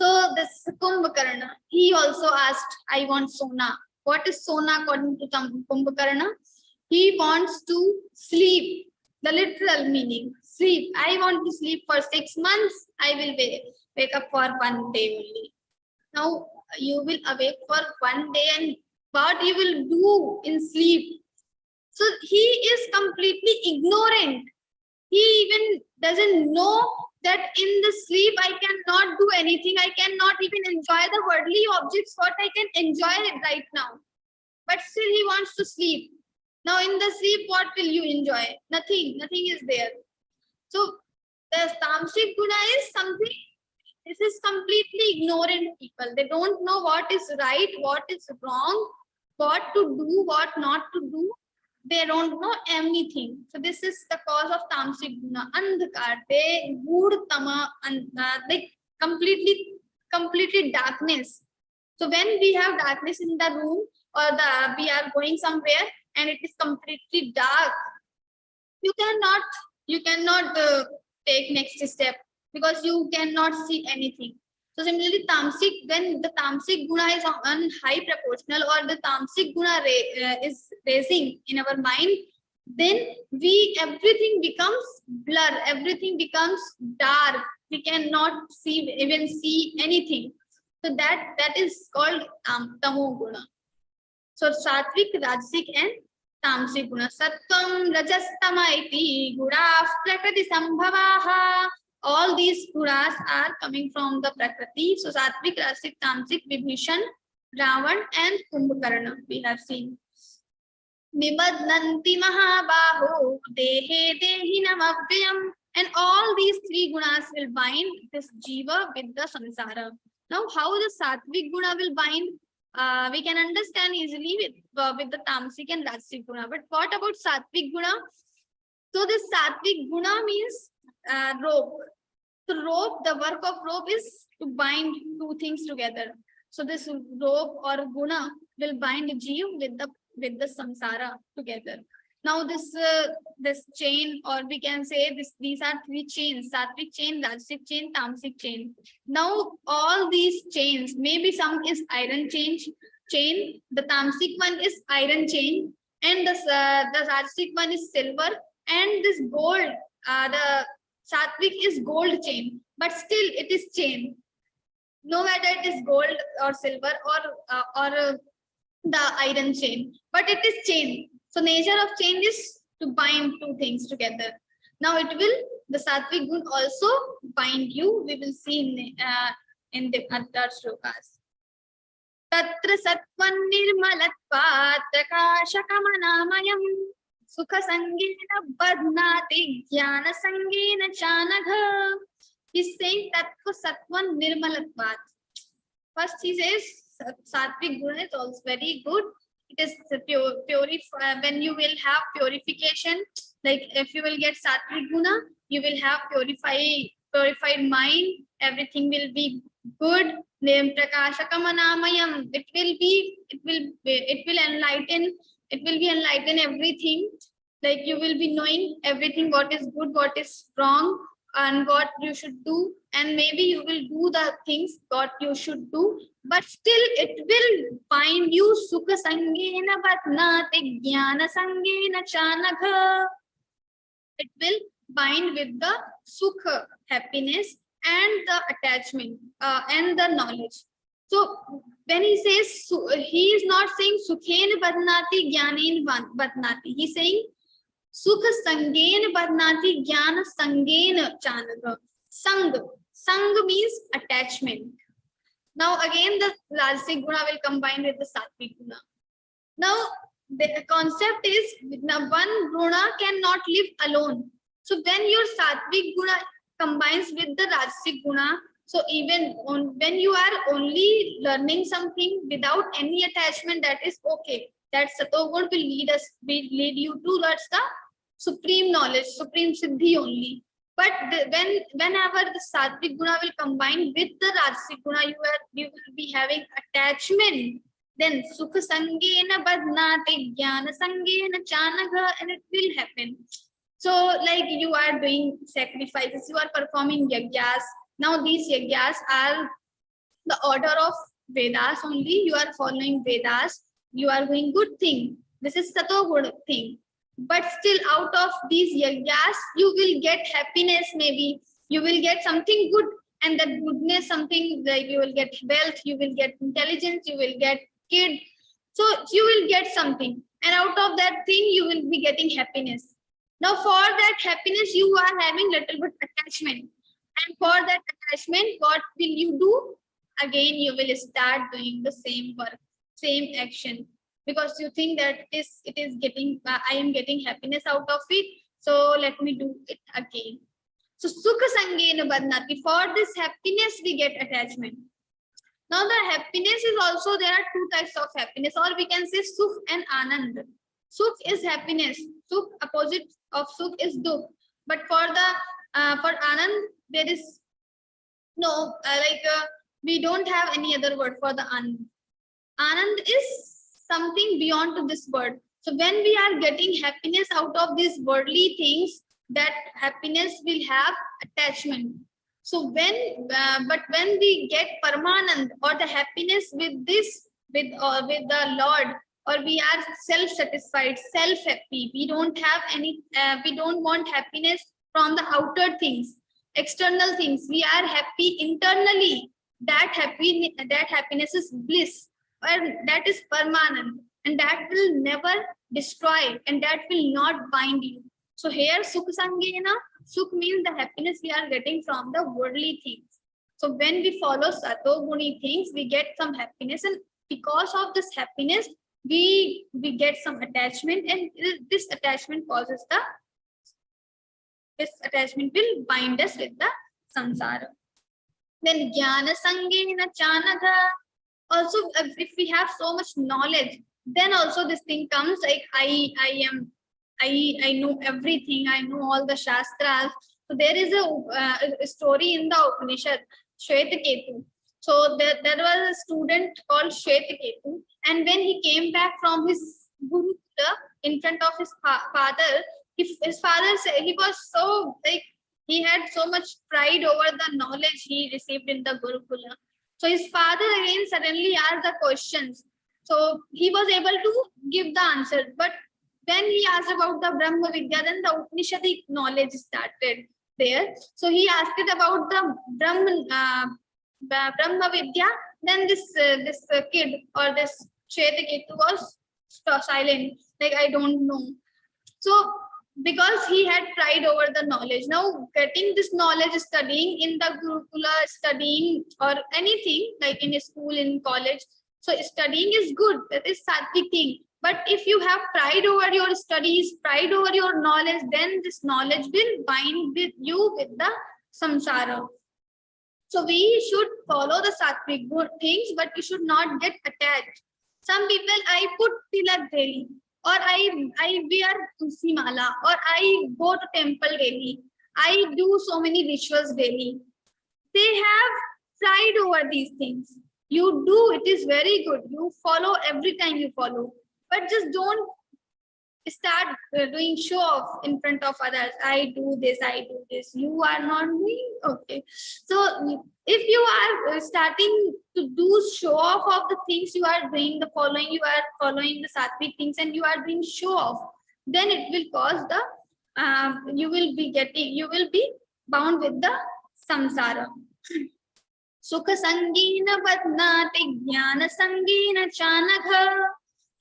So this Kumbhakarna, he also asked, I want Sona. What is Sona according to Kumbhakarna? He wants to sleep. The literal meaning, sleep. I want to sleep for 6 months. I will wake up for 1 day only. Now you will awake for 1 day, and what you will do in sleep? So he is completely ignorant. He even doesn't know that in the sleep I cannot do anything. I cannot even enjoy the worldly objects what I can enjoy it right now. But still he wants to sleep. Now in the sleep, what will you enjoy? Nothing is there. So the Tamasic Guna is something, this is completely ignorant people. They don't know what is right, what is wrong, what to do, what not to do. They don't know anything. So this is the cause of Tamasic Guna. Andhakar, they Gud Tama, they completely darkness. So when we have darkness in the room, or we are going somewhere and it is completely dark, you cannot take next step because you cannot see anything. So similarly, Tamasic, when the Tamasic Guna is on high proportional, or the Tamasic Guna is raising in our mind, then everything becomes blur, everything becomes dark. We cannot even see anything. So that is called Tamo Guna. So Sattvic, Rajasic, and Tamasic Guna. Sattvam, Rajastama iti Gunas Prakriti Sambhavaha. All these Gunas are coming from the Prakriti. So Sattvic, Rajasic, Tamasic, Vibhishan, Ravan, and Kumbhakarna we have seen. Nibadnanti Mahabaho, Dehe Dehinam Avyam. And all these 3 Gunas will bind this Jiva with the Samsara. Now how the Sattvic Guna will bind? We can understand easily with the Tamasic and Rajasic Guna. But what about Sattvic Guna? So this Sattvic Guna means rope. So rope, the work of rope is to bind 2 things together. So this rope or Guna will bind Jeev with the Samsara together. Now this chain, or we can say these are 3 chains: Sattvic chain, Rajasic chain, Tamasic chain. Now all these chains, maybe some is iron chain, the Tamasic one is iron chain, and the Rajasic one is silver, and this gold, the Sattvic is gold chain, but still it is chain. No matter it is gold or silver or the iron chain, but it is chain. So nature of change is to bind 2 things together. Now the Sattvic Guna also bind you. We will see in the other shlokas. Tatra Sattvan Nirmalatvat Prakashakamanāmayam Sukha Sangena Badnati Jnana Sangena Chanagha. He's saying Tattva Sattvan Nirmalatvat. First he says Sattvic Guna is also very good. It is purify. When you will have purification, like if you will get Sattvic Guna, you will have purified mind. Everything will be good. Prakashakamanāmayam. It will enlighten everything. Like you will be knowing everything, what is good, what is wrong, and what you should do. And maybe you will do the things what you should do, but still it will bind you. Sukha Sangena Badnati Jnana Sangena Chanagha. It will bind with the sukha, happiness, and the attachment and the knowledge. So when he says, he is not saying Sukhena Badnati Jnanena Badnati. He is saying Sukha Sangena Badnati Jnana Sangena Chanagha. Sang. Sang means attachment. Now again the Rajasic guna will combine with the Sattvic guna. Now the concept is one guna cannot live alone. So when your Sattvic guna combines with the Rajasic guna, so even when you are only learning something without any attachment, that is okay. That Satogun will lead you towards the supreme knowledge, supreme siddhi only. But whenever the Sattvic guna will combine with the Rajasic guna, you will be having attachment. Then Sukha Sangena Badnate Jnana Sangena Chanagha, and it will happen. So like you are doing sacrifices, you are performing yagyas. Now these yagyas are the order of Vedas only. You are following Vedas. You are doing good thing. This is Satoguna thing. But still out of these yagyas, you will get happiness maybe. You will get something good, and that goodness, something like you will get wealth, you will get intelligence, you will get kid. So you will get something. And out of that thing, you will be getting happiness. Now for that happiness, you are having little bit attachment. And for that attachment, what will you do? Again, you will start doing the same work, same action, because you think that it is getting, I am getting happiness out of it. So let me do it again. So Sukha Sangena Badnati, for this happiness, we get attachment. Now the happiness is also, there are two types of happiness, or we can say Sukh and Anand. Sukh is happiness. Sukh, opposite of Sukh is Dukh. But for Anand, there is no, we don't have any other word for the Anand. Anand is something beyond to this word. So when we are getting happiness out of these worldly things, that happiness will have attachment. So but when we get Paramanand, or the happiness with this, with the Lord, or we are self-satisfied, self-happy, we don't have any, we don't want happiness from the outer things, external things. We are happy internally. That happiness is bliss, or that is Paramanand, and that will never destroy, and that will not bind you. So here Sukha Sangena, Sukh means the happiness we are getting from the worldly things. So when we follow Satoguni things, we get some happiness, and because of this happiness, we get some attachment, and this attachment causes this attachment will bind us with the samsara. Then Jnana Sangena Chanagha. Also, if we have so much knowledge, then also this thing comes like I know everything. I know all the shastras. So there is a story in the Upanishad, Shvetaketu. So there was a student called Shvetaketu, and when he came back from his Gurukula in front of his father, his father said he was so he had so much pride over the knowledge he received in the Gurukula. So his father again suddenly asked the questions. So he was able to give the answer. But when he asked about the Brahma Vidya, then the Upanishadic knowledge started there. So he asked it about the Brahma Vidya. Then this kid, or this Shvetaketu, was silent. Like, I don't know. So because he had pride over the knowledge. Now getting this knowledge, studying in the Gurukula, studying or anything like in a school, in college. So studying is good. That is sattvic thing. But if you have pride over your studies, pride over your knowledge, then this knowledge will bind with you with the samsara. So we should follow the sattvic good things, but we should not get attached. Some people, I put tilak daily, or I wear tulsi mala, or I go to temple daily. I do so many rituals daily. They have pride over these things. You do, it is very good. You follow every time you follow. But just don't start doing show off in front of others. I do this, I do this. You are not doing, okay. So if you are starting to do show off of the things you are doing, you are following the sattvic things, and you are doing show off, then it will cause the, you will be bound with the samsara. Sukha Sangena Badnate Jnana Sangena Chanagha.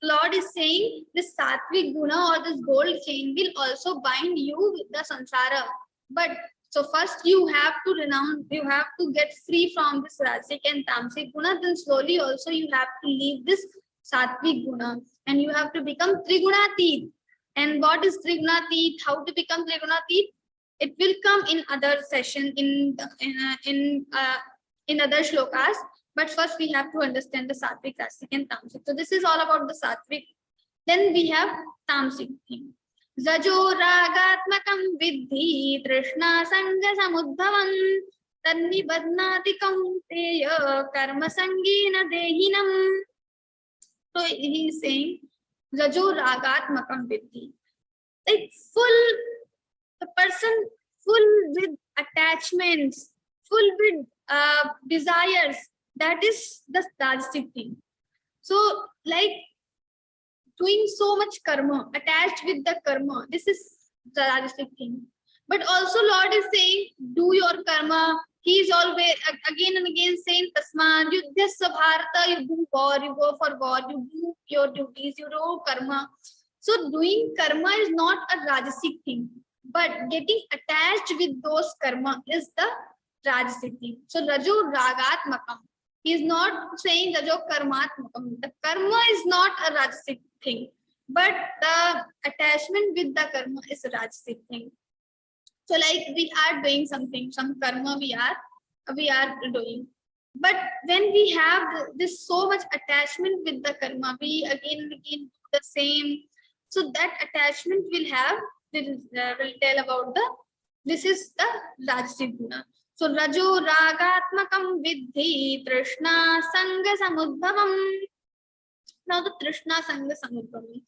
Lord is saying this sattvic guna or this gold chain will also bind you with the samsara. But So first you have to renounce, you have to get free from this Rajasic and Tamasic guna. Then slowly also you have to leave this Sattvic guna and you have to become Trigunatit. And what is Trigunatit? How to become Trigunatit? It will come in other session in other shlokas. But first we have to understand the Sattvic, Rajasic and Tamasic. So this is all about the Sattvic. Then we have Tamasic thing. Zajo ragatmakam vidhi trishna sanga samudbhavam tannibadnati kaunteya karma sangena dehinam. So he is saying Zajo ragatmakam vidhi. Like the person full with attachments, full with desires, that is the Rajasic thing. So like doing so much karma, attached with the karma, this is the Rajasic thing. But also Lord is saying, do your karma. He is always again and again saying, Tasma, you just Bharata, you do war, you go for war, you do your duties, you do karma. So doing karma is not a Rajasic thing, but getting attached with those karma is the Rajasic thing. So Rajo Ragatmakam. He is not saying Rajo Karmatmakam. The karma is not a Rajasic thing, but the attachment with the karma is a Rajasic thing. So like we are doing something, some karma we are doing. But when we have this so much attachment with the karma, we again and again do the same. So that attachment will tell about this is the Rajasic guna. So Rajo Ragatmakam Vidhi Trishna Sanga Samudbhavam. Now the Trishna Sanga Samudbhavam.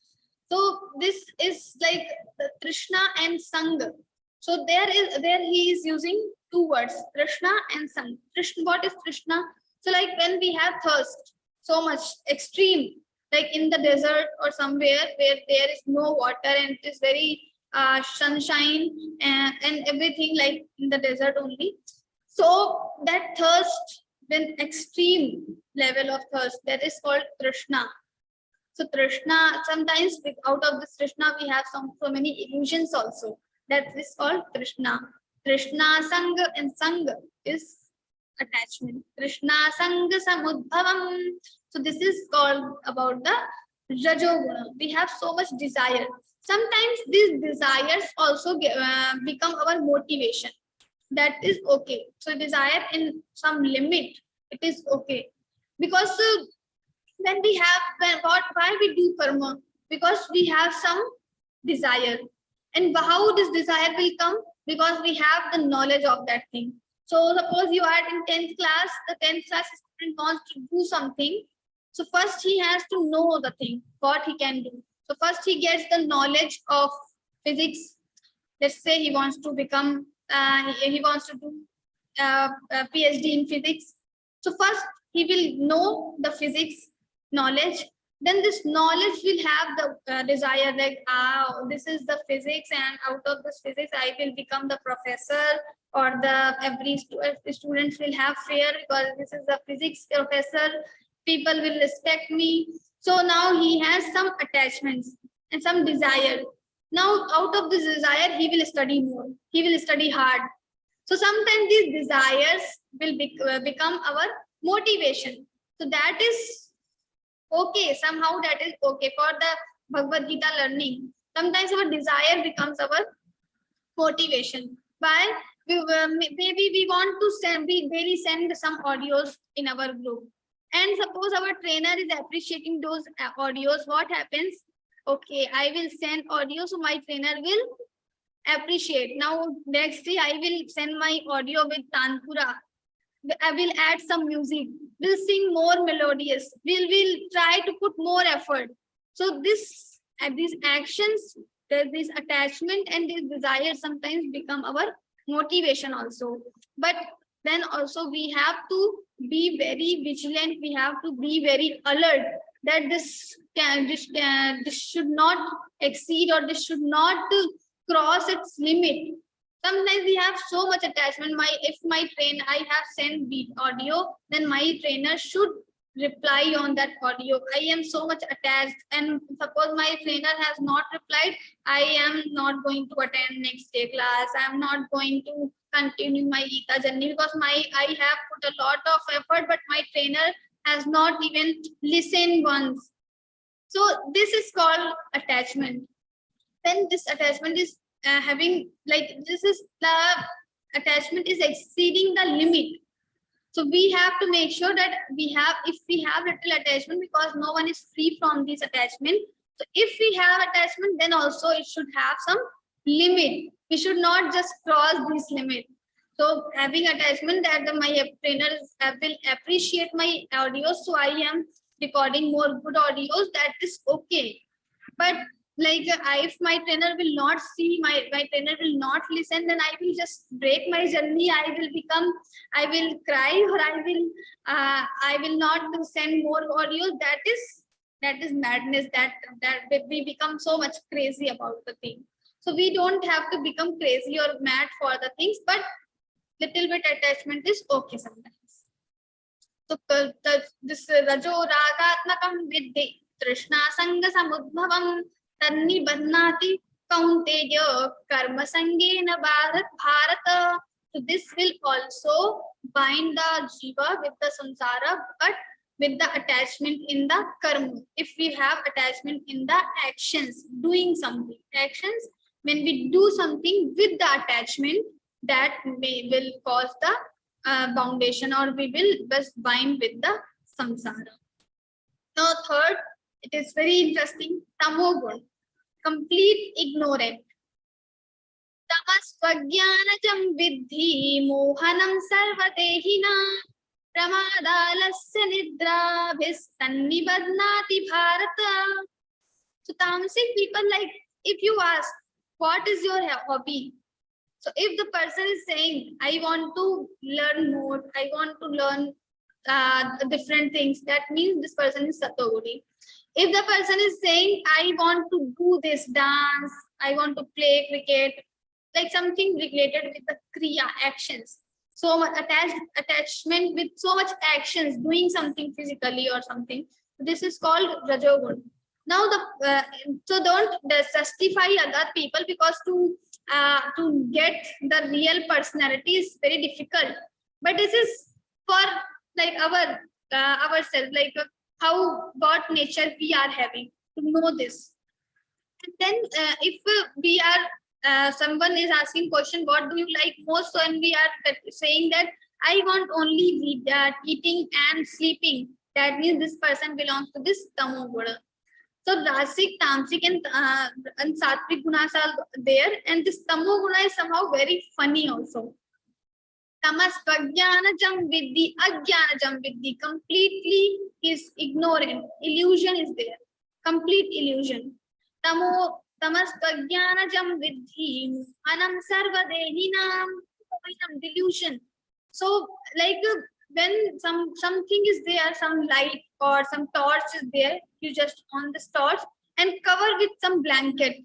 So this is like the Trishna and Sanga. So there he is using two words, Trishna and Sanga. Trishna, what is Trishna? So like when we have thirst, so much extreme, like in the desert or somewhere where there is no water and it is very sunshine and everything, like in the desert only. So that thirst, when extreme level of thirst, that is called Trishna. So Trishna, sometimes out of this Trishna we have so many illusions also. That is called Trishna. Trishna, Sanga, and Sanga is attachment. Trishna, Sanga, Samudbhavam. So this is called about the Rajoguna. We have so much desire. Sometimes these desires also become our motivation. That is okay. So desire in some limit, it is okay. Because when we have, why we do karma? Because we have some desire. And how this desire will come? Because we have the knowledge of that thing. So suppose you are in 10th class, the 10th class student wants to do something. So first he has to know the thing, what he can do. So first he gets the knowledge of physics. Let's say he wants to become, he wants to do a PhD in physics. So first he will know the physics knowledge. Then this knowledge will have the desire like, this is the physics, and out of this physics I will become the professor, or every students will have fear because this is the physics professor, people will respect me. So now he has some attachments and some desire. Now out of this desire he will study more, he will study hard. So sometimes these desires will become our motivation. So that is okay, somehow that is okay for the Bhagavad-Gītā learning. Sometimes our desire becomes our motivation. Why? Maybe we want to we daily send some audios in our group. And suppose our trainer is appreciating those audios, what happens? Okay, I will send audio, so my trainer will appreciate. Now next day I will send my audio with Tanpura. I will add some music, we'll sing more melodious, we'll try to put more effort. So these actions, this attachment and this desire sometimes become our motivation also. But then also we have to be very vigilant, we have to be very alert that this should not exceed, or this should not cross its limit. Sometimes we have so much attachment. If I have sent the audio, then my trainer should reply on that audio. I am so much attached, and suppose my trainer has not replied, I am not going to attend next day class. I am not going to continue my Geeta journey because I have put a lot of effort, but my trainer has not even listened once. So this is called attachment. When this attachment is having like this is the attachment is exceeding the limit. So we have to make sure that if we have little attachment, because no one is free from this attachment. So if we have attachment, then also it should have some limit. We should not just cross this limit. So having attachment that my trainer will appreciate my audios, so I am recording more good audios, that is okay. But like if my trainer will not see, my trainer will not listen, then I will just break my journey. I will cry, or I will not send more audios. That is madness. That we become so much crazy about the thing. So we don't have to become crazy or mad for the things, but little bit attachment is okay sometimes. So this rajo ragatmakam vidhi trishna sanga samudbhavam tanni badnati kaunteya karma sangena bharata. So this will also bind the jiva with the samsara, but with the attachment in the karma. If we have attachment in the actions, doing something, actions, when we do something with the attachment, that will cause the foundation, or we will just bind with the samsara. Now third, it is very interesting, tamogun, complete ignorant. Tamasvagyanajam vidhi mohanam sarvadehina pramadalasya nidrabhis tannibadnati bharata. So tamasic people, like if you ask, what is your hobby? So if the person is saying, I want to learn more, I want to learn different things, that means this person is Satoguni. If the person is saying, I want to do this dance, I want to play cricket, like something related with the kriya, actions, so much attachment with so much actions, doing something physically or something, this is called Rajogun. Now so don't justify other people, because to get the real personality is very difficult. But this is for like ourselves, like how what nature we are having, to know this. And then if we are someone is asking question, what do you like most? So and we are saying that I want only eating and sleeping, that means this person belongs to this Tamoguna. So Rasic, Tamasic and Sattvic gunas are there, and this Tamoguna is somehow very funny also. Tamas Prajnanajam Vidhi, Ajnanajam Vidhi, completely is ignorant. Illusion is there. Complete illusion. Tamas Prajnanajam Vidhi, Anam Sarvadehinam, delusion. So like when something is there, some light or some torch is there, you just on this torch and cover with some blanket.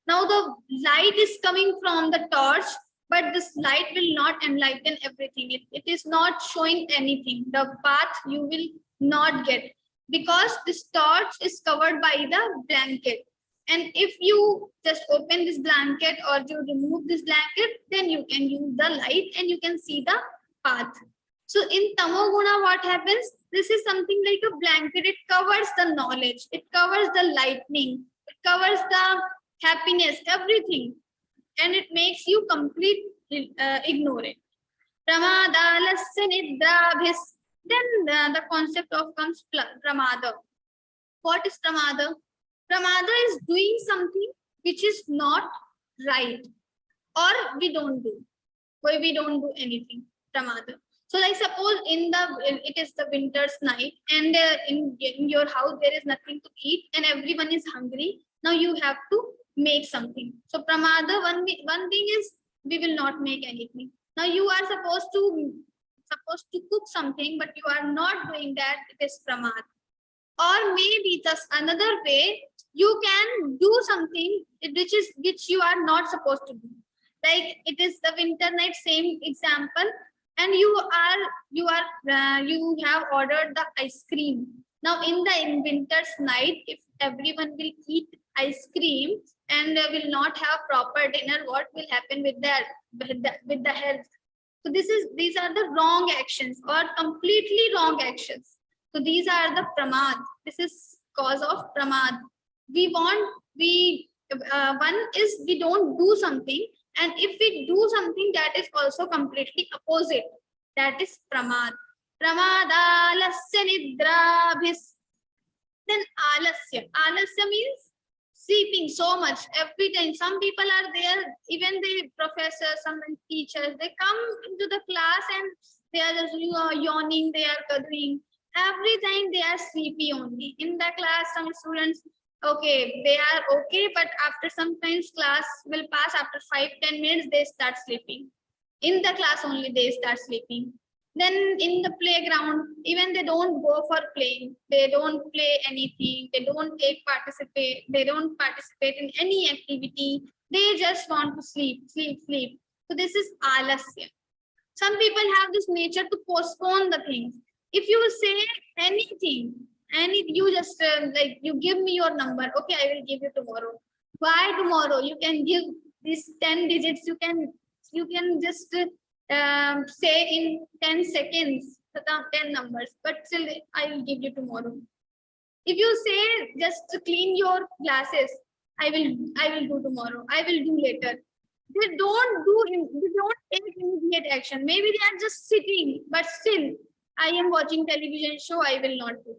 Now the light is coming from the torch, but this light will not enlighten everything. It is not showing anything. The path you will not get, because this torch is covered by the blanket. And if you just open this blanket or you remove this blanket, then you can use the light and you can see the path. So in Tamoguna, what happens? This is something like a blanket. It covers the knowledge. It covers the lightning. It covers the happiness, everything. And it makes you complete ignorant. Pramadalasya nidrabhis. Then the concept of comes pramada. What is pramada? Pramada is doing something which is not right, or we don't do. Why we don't do anything? Pramada. So like suppose it is the winter's night, and in your house there is nothing to eat and everyone is hungry. Now you have to make something. So pramada, one thing is we will not make anything. Now you are supposed to cook something, but you are not doing that. It is pramada. Or maybe just another way, you can do something which you are not supposed to do. Like it is the winter night, same example, and you have ordered the ice cream. Now in winter's night, if everyone will eat ice cream and will not have proper dinner, what will happen with the health? So these are the wrong actions or completely wrong actions. So these are the pramad. This is cause of pramad. One is we don't do something, and if we do something that is also completely opposite, that is pramad. Pramadalasya nidrabhis. Then alasya. Alasya means sleeping so much every time. Some people are there, even the professors, some teachers, they come into the class and they are just yawning, they are doing. Every time they are sleepy only. In the class, some students, okay, they are okay, but after sometimes class will pass, after 5-10 minutes, they start sleeping. In the class only, they start sleeping. Then in the playground, even they don't go for playing, they don't play anything, they don't participate in any activity, they just want to sleep. So this is alasya. Some people have this nature to postpone the things. If you say anything, you just like you give me your number, okay, I will give you tomorrow. Why tomorrow? You can give these 10 digits, you can just say in 10 seconds, 10 numbers, but still I will give you tomorrow. If you say just to clean your glasses, I will do tomorrow, I will do later. They don't take immediate action. Maybe they are just sitting, but still I am watching television show, I will not do.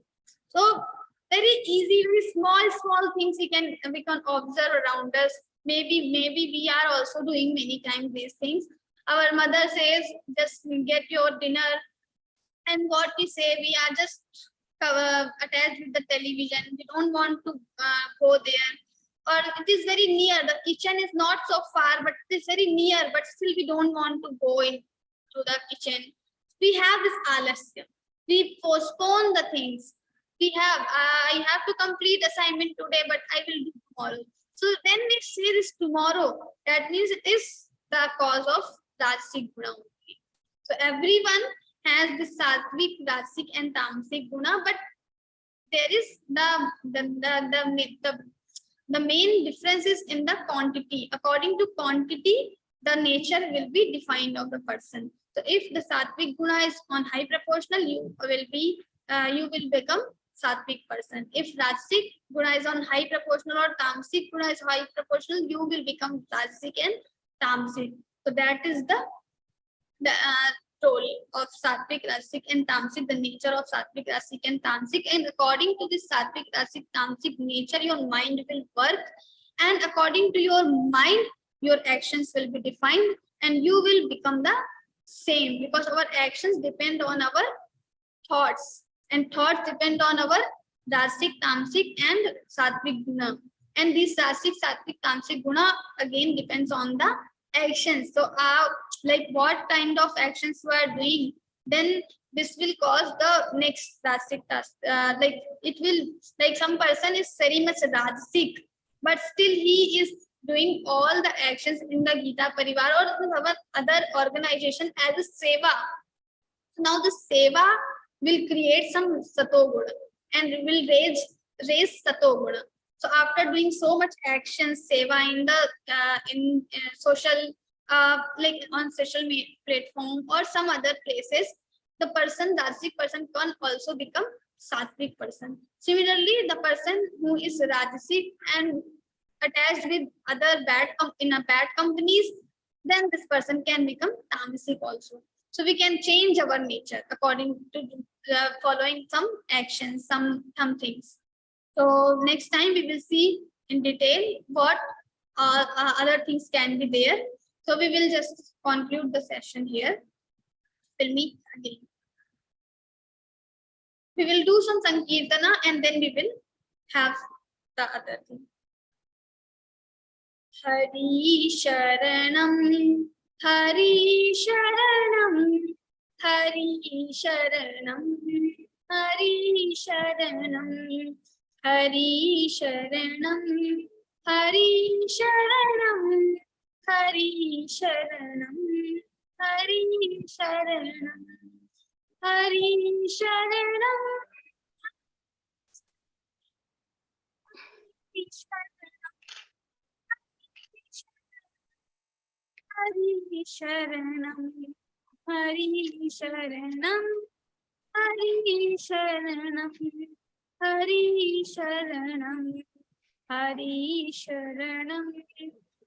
So very easy, very small things we can observe around us. Maybe we are also doing many times these things. Our mother says, just get your dinner. And what we say, we are just attached with the television. We don't want to go there. Or it is very near. The kitchen is not so far, but it is very near. But still we don't want to go into the kitchen. We have this alasya. We postpone the things. I have to complete assignment today, but I will do tomorrow. So then we say this tomorrow. That means it is the cause of Rajasic guna. So everyone has this Sattvic, Rajasic, and Tamasic guna, but there is the main difference is in the quantity. According to quantity, the nature will be defined of the person. So if the Sattvic guna is on high proportional, you will become Sattvic person. If Rajasic guna is on high proportional or Tamasic guna is high proportional, you will become Rajasic and Tamasic. So that is the role of Sattvic, Rajasic, and Tamasic, the nature of Sattvic, Rajasic, and Tamasic. And according to this Sattvic, Rajasic, Tamasic nature, your mind will work. And according to your mind, your actions will be defined and you will become the same, because our actions depend on our thoughts, and thoughts depend on our Rajasic, Tamasic, and Sattvic guna. And this Rajasic, Sattvic, Tamasic guna again depends on the actions. So like what kind of actions you are doing, then this will cause the next Rajasic task. Like it will, like some person is very much Rajasic, but still he is doing all the actions in the Geeta Parivar or our other organization as a seva. So now the seva will create some sato guna and will raise sato guna. So after doing so much action, seva in the social, like on social media platform or some other places, the person, Rajasic person, can also become Sattvic person. Similarly, the person who is Rajasic and attached with other bad companies, then this person can become Tamasic also. So we can change our nature according to following some actions, some things. So next time we will see in detail what other things can be there. So we will just conclude the session here. We'll meet again. We will do some Sankirtana and then we will have the other thing. Hari Sharanam, Hari Sharanam, Hari Sharanam, Hari Sharanam, Hari Sharanam, Hari Sharanam, Hari Sharanam, Hari Sharanam, Hari Sharanam, Hari Sharanam, Hari Sharanam, Hari Sharanam, Hari Sharanam, Hari Sharanam,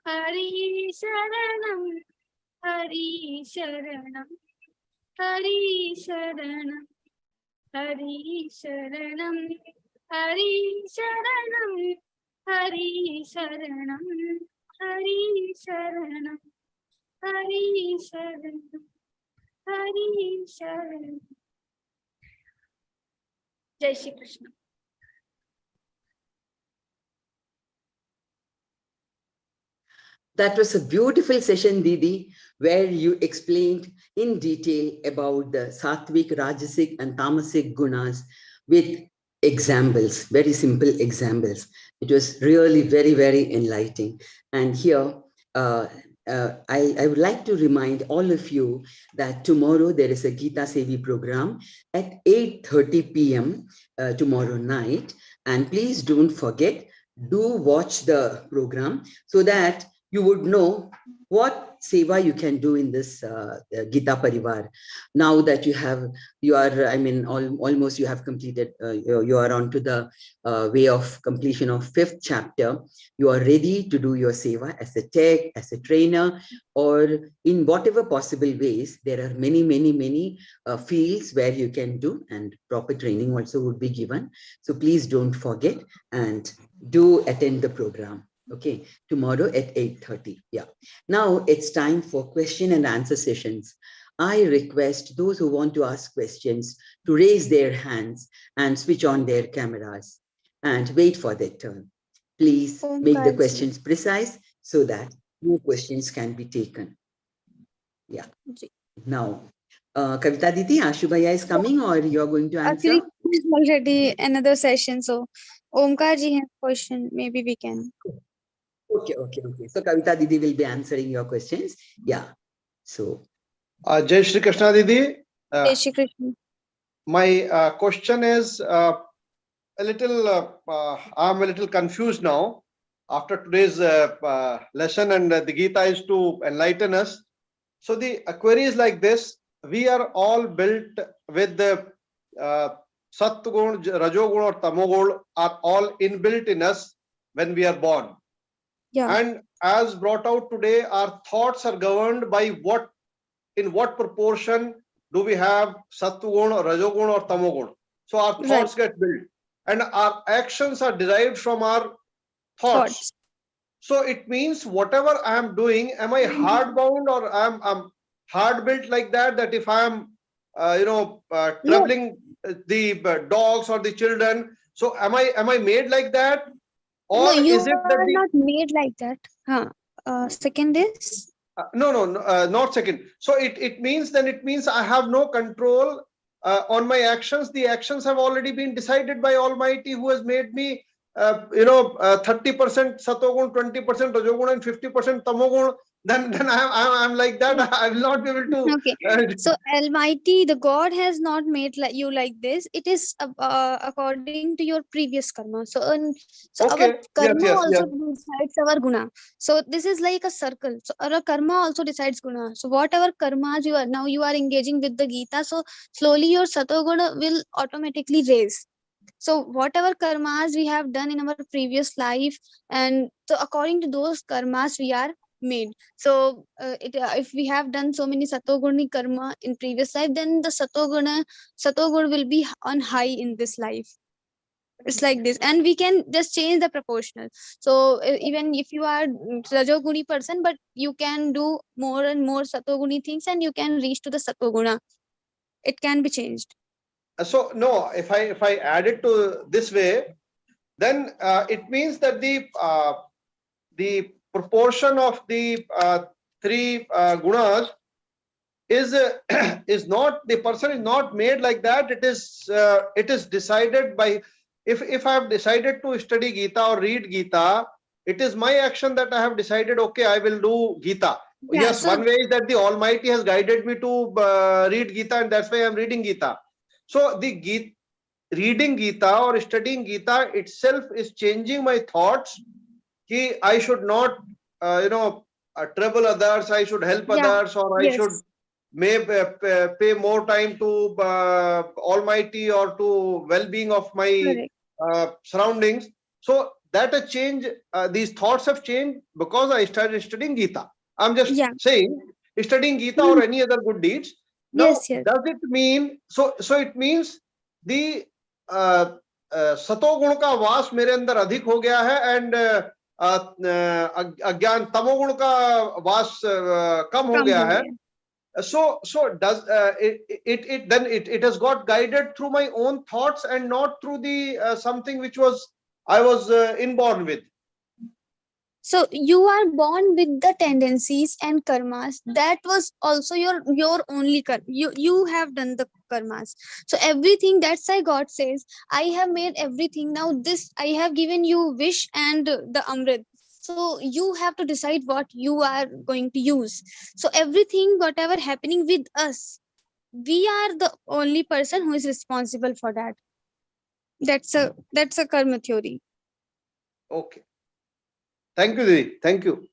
Hari Sharanam, Hari Sharanam, Hari Sharanam, Hari Sharanam, Hari Sharanam, Hari Sharanam, Hari Sharanam, Hari Sharanam, Hari Sharanam. Jai Shri Krishna. That was a beautiful session, Didi, where you explained in detail about the Sattvic, Rajasic, and Tamasic gunas with examples, very simple examples. It was really very, very enlightening. And here, I would like to remind all of you that tomorrow there is a Geeta Sevi program at 8:30 p.m. Tomorrow night. And please don't forget, do watch the program so that you would know what seva you can do in this Gita Parivar. Now that almost you have completed, you are on to the way of completion of 5th chapter. You are ready to do your seva as a tech, as a trainer, or in whatever possible ways. There are many, many, many fields where you can do, and proper training also would be given. So please don't forget and do attend the program. Okay, tomorrow at 8:30. Yeah. Now it's time for question and answer sessions. I request those who want to ask questions to raise their hands and switch on their cameras and wait for their turn. Please make the questions precise so that more questions can be taken. Yeah. Now, Kavita Didi, Ashubhaya is coming, or you're going to answer? Actually, already another session. So, Omkar ji has question. Maybe we can. Okay. So Kavita Didi will be answering your questions. Yeah. So. Jai Shri Krishna Didi. Jai Shri Krishna. My question is I'm a little confused now after today's lesson, and the Gita is to enlighten us. So the query is like this: we are all built with the Sattvagun, Rajogun, or Tamogun are all inbuilt in us when we are born. Yeah. And as brought out today, our thoughts are governed by in what proportion do we have Sattvagun or Rajogun or Tamogun. So our thoughts get built, and our actions are derived from our thoughts. So it means whatever I am doing, am I hard bound, or I'm hard built like that? That if I am, troubling the dogs or the children, so am I made like that? Or no, you is it that are not made like that. Second is? No, not second. So it means I have no control on my actions. The actions have already been decided by Almighty, who has made me 30% Satogun, 20% Rajogun, and 50% Tamogun. Then I'm like that. I will not be able to. Okay. So Almighty, the God, has not made you like this. It is according to your previous karma. So Okay. our karma yes. decides our guna. So this is like a circle. So our karma also decides guna. So whatever karmas you are engaging with the Gita. So slowly your Satoguna will automatically raise. So whatever karmas we have done in our previous life, and so according to those karmas we are made. So if we have done so many satoguni karma in previous life, then the satoguna will be on high in this life. It's like this, and we can just change the proportional. So even if you are rajoguni person, but you can do more and more satoguni things, and you can reach to the satoguna. It can be changed. So no, if I add it to this way, then it means that the proportion of the three gunas is not, the person is not made like that. It is decided by, if I have decided to study Gita or read Gita, it is my action that I have decided, okay, I will do Gita. Yeah, yes, so one way is that the Almighty has guided me to read Gita, and that's why I am reading Gita. So the reading Gita or studying Gita itself is changing my thoughts. I should not, trouble others. I should help others, or I should may pay more time to Almighty or to well-being of my Correct. surroundings. So that a change, these thoughts have changed because I started studying Geeta. I'm just Yeah. saying, studying Geeta or any other good deeds. Now, Yes, yes. does it mean, so it means the सतोगुण का वास मेरे अंदर अधिक हो गया है and अज्ञान तमोगुण का वास कम हो गया है. So does it has got guided through my own thoughts and not through the something which was I was inborn with. So you are born with the tendencies and karmas. That was also your only karma. You have done the karmas. So everything, that's why God says, I have made everything. Now this, I have given you wish and the amrit. So you have to decide what you are going to use. So everything, whatever happening with us, we are the only person who is responsible for that. That's a karma theory. Okay. Thank you, Didi. Thank you.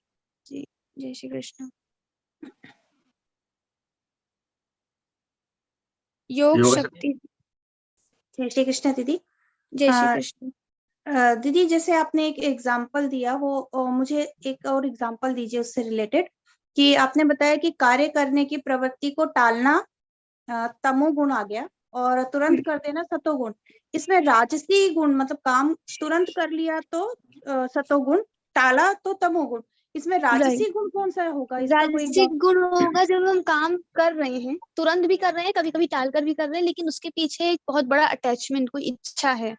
Jai Shri Krishna. Yog Shakti. जय श्री कृष्ण दीदी. जय श्री कृष्ण. दीदी जैसे आपने एक example दिया वो मुझे एक और एग्जाम्पल दीजिए उससे रिलेटेड, कि आपने बताया कि कार्य करने की प्रवृत्ति को टालना तमोगुण आ गया और तुरंत कर देना सतोगुण. इसमें राजसी गुण मतलब काम तुरंत कर लिया तो सतोगुण, टाला तो तमोगुण. इसमें राजसी गुण कौन सा होगा? राजसिक गुण होगा जब हम काम कर रहे हैं, तुरंत भी कर रहे हैं, कभी कभी टाल कर भी कर रहे हैं, लेकिन उसके पीछे एक बहुत बड़ा अटैचमेंट, कोई इच्छा है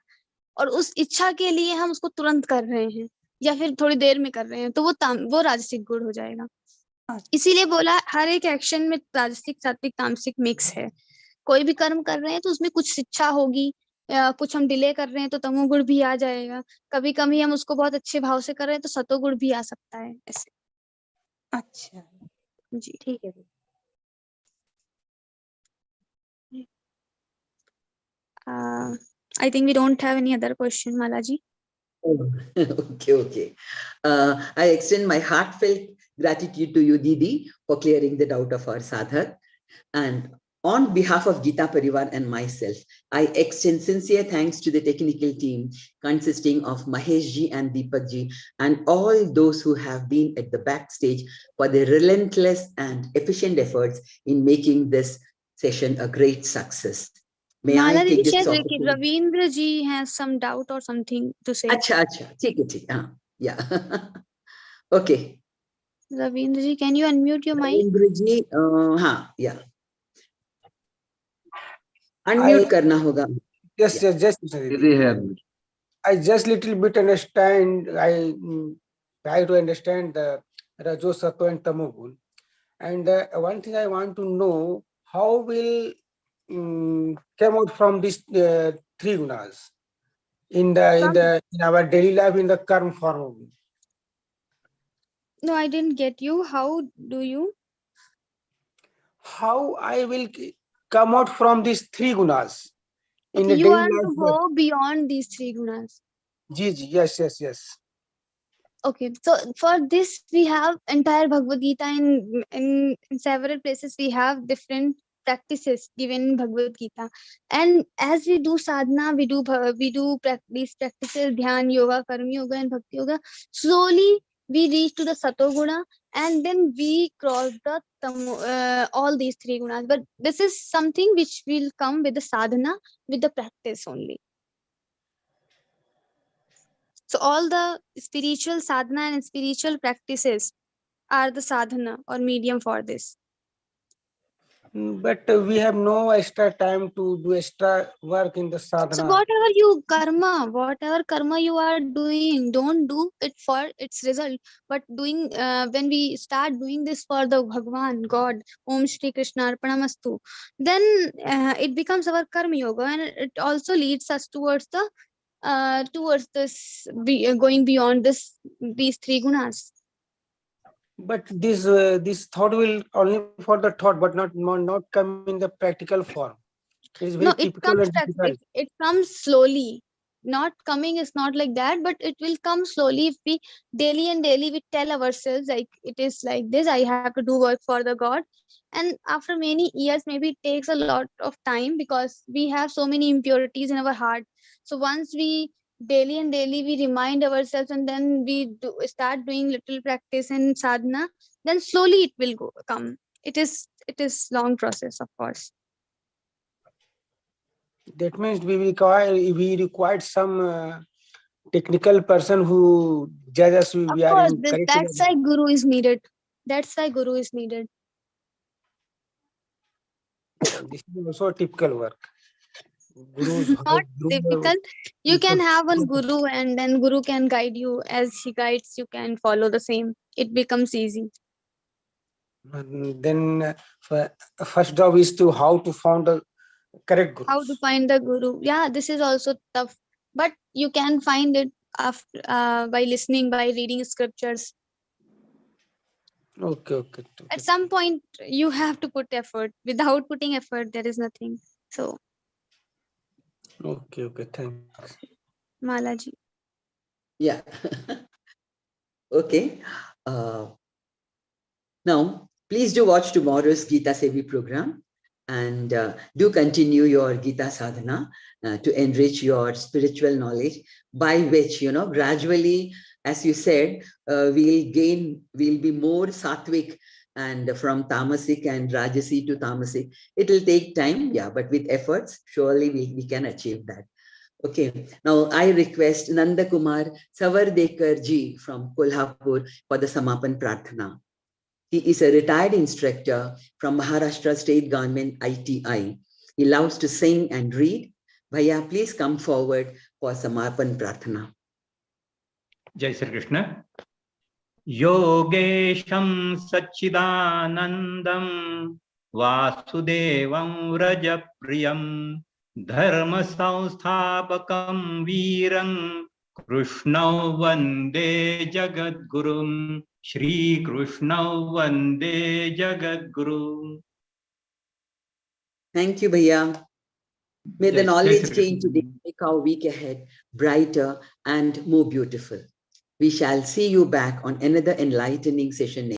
और उस इच्छा के लिए हम उसको तुरंत कर रहे हैं या फिर थोड़ी देर में कर रहे हैं, तो वो राजसिक गुण हो जाएगा. इसीलिए बोला हर एक एक्शन में राजसिक सात्विक तामसिक मिक्स है. कोई भी कर्म कर रहे हैं तो उसमें कुछ इच्छा होगी, या कुछ हम डिले कर रहे हैं तो तमोगुण भी आ जाएगा. कभी कभी हम उसको बहुत अच्छे भाव से कर रहे हैं तो सतोगुण भी आ सकता है. ऐसे. अच्छा जी, ठीक है. I think we don't have any other question, Malaji. Okay. I extend my heartfelt gratitude to you, Didi, for clearing the doubt of our sadhak. And on behalf of Geeta Parivar and myself, I extend sincere thanks to the technical team consisting of Mahesh ji and Deepak ji and all those who have been at the backstage for their relentless and efficient efforts in making this session a great success. May I take this opportunity? Ravindra ji has some doubt or something to say. Acha. Yeah. Okay. Ravindra ji, can you unmute your mic? Ravindra ji, yeah. Unmute karna hoga. Yes, Yeah. just I just little bit understand. I try to understand the Rajo, Sattva and Tamogun. And one thing I want to know, how will come out from these three gunas in our daily life in the karma form? No, I didn't get you. How do you? How I will come out from these three gunas in Okay, the you daily want life? to go beyond these three gunas. Yes. Okay, so for this we have entire Bhagavad Gita. In several places we have different practices given in Bhagavad Gita, and as we do sadhana, we do these practices, dhyan, yoga, karma yoga, and bhakti yoga. Slowly we reach to the satoguna, and then we cross the all these three gunas. But this is something which will come with the sadhana, with the practice only. So all the spiritual sadhana and spiritual practices are the sadhana or medium for this. But we have no extra time to do extra work in the sadhana. So whatever karma you are doing, don't do it for its result, but doing when we start doing this for the Bhagwan, God, Om Shri Krishna Arpanamastu, then it becomes our karma yoga, and it also leads us towards this going beyond these three gunas. But this thought will only for the thought, but not come in the practical form. It is very No, it typical comes and difficult. it comes slowly. not coming is not like that, but it will come slowly if we daily and daily we tell ourselves like it is like this, I have to do work for the God. And after many years, maybe it takes a lot of time because we have so many impurities in our heart. So once we daily and daily we remind ourselves, and then we start doing little practice and sadhana, then slowly it will come. It is long process, of course. That means we required some technical person who judge us. Of We are course, in correct. that's why guru is needed. That's why guru is needed. This is also a typical work. Gurus, Not difficult. You can have one guru, and then guru can guide you. As he guides, you can follow the same. It becomes easy. Then first job is to how to find a correct guru. How to find the guru? Yeah, this is also tough, but you can find it after by listening, by reading scriptures. Okay. At some point, you have to put effort. Without putting effort, there is nothing. So, Okay. Thanks. Malaji. Yeah. Okay. Now, please do watch tomorrow's Geeta Sevi program, and do continue your Geeta sadhana to enrich your spiritual knowledge, by which, gradually, as you said, we'll be more sattvic, and from tamasic and rajasi to tamasic. It will take time, yeah, but with efforts, surely we can achieve that. Okay, now I request Nanda Kumar Savardekar ji from Kolhapur for the Samapan Prarthana. He is a retired instructor from Maharashtra State Government ITI. He loves to sing and read. Bhaiya, please come forward for Samapan Prarthana. Jai Sri Krishna. Yogesham Sachidanandam Vasudevam Rajapriyam Dharma Samsthapakam Veeram Krishna Vande Jagadgurum Shri Krishna Vande Jagadguru. Thank you, Bhaiya. May the knowledge gained today make our week ahead brighter and more beautiful. We shall see you back on another enlightening session next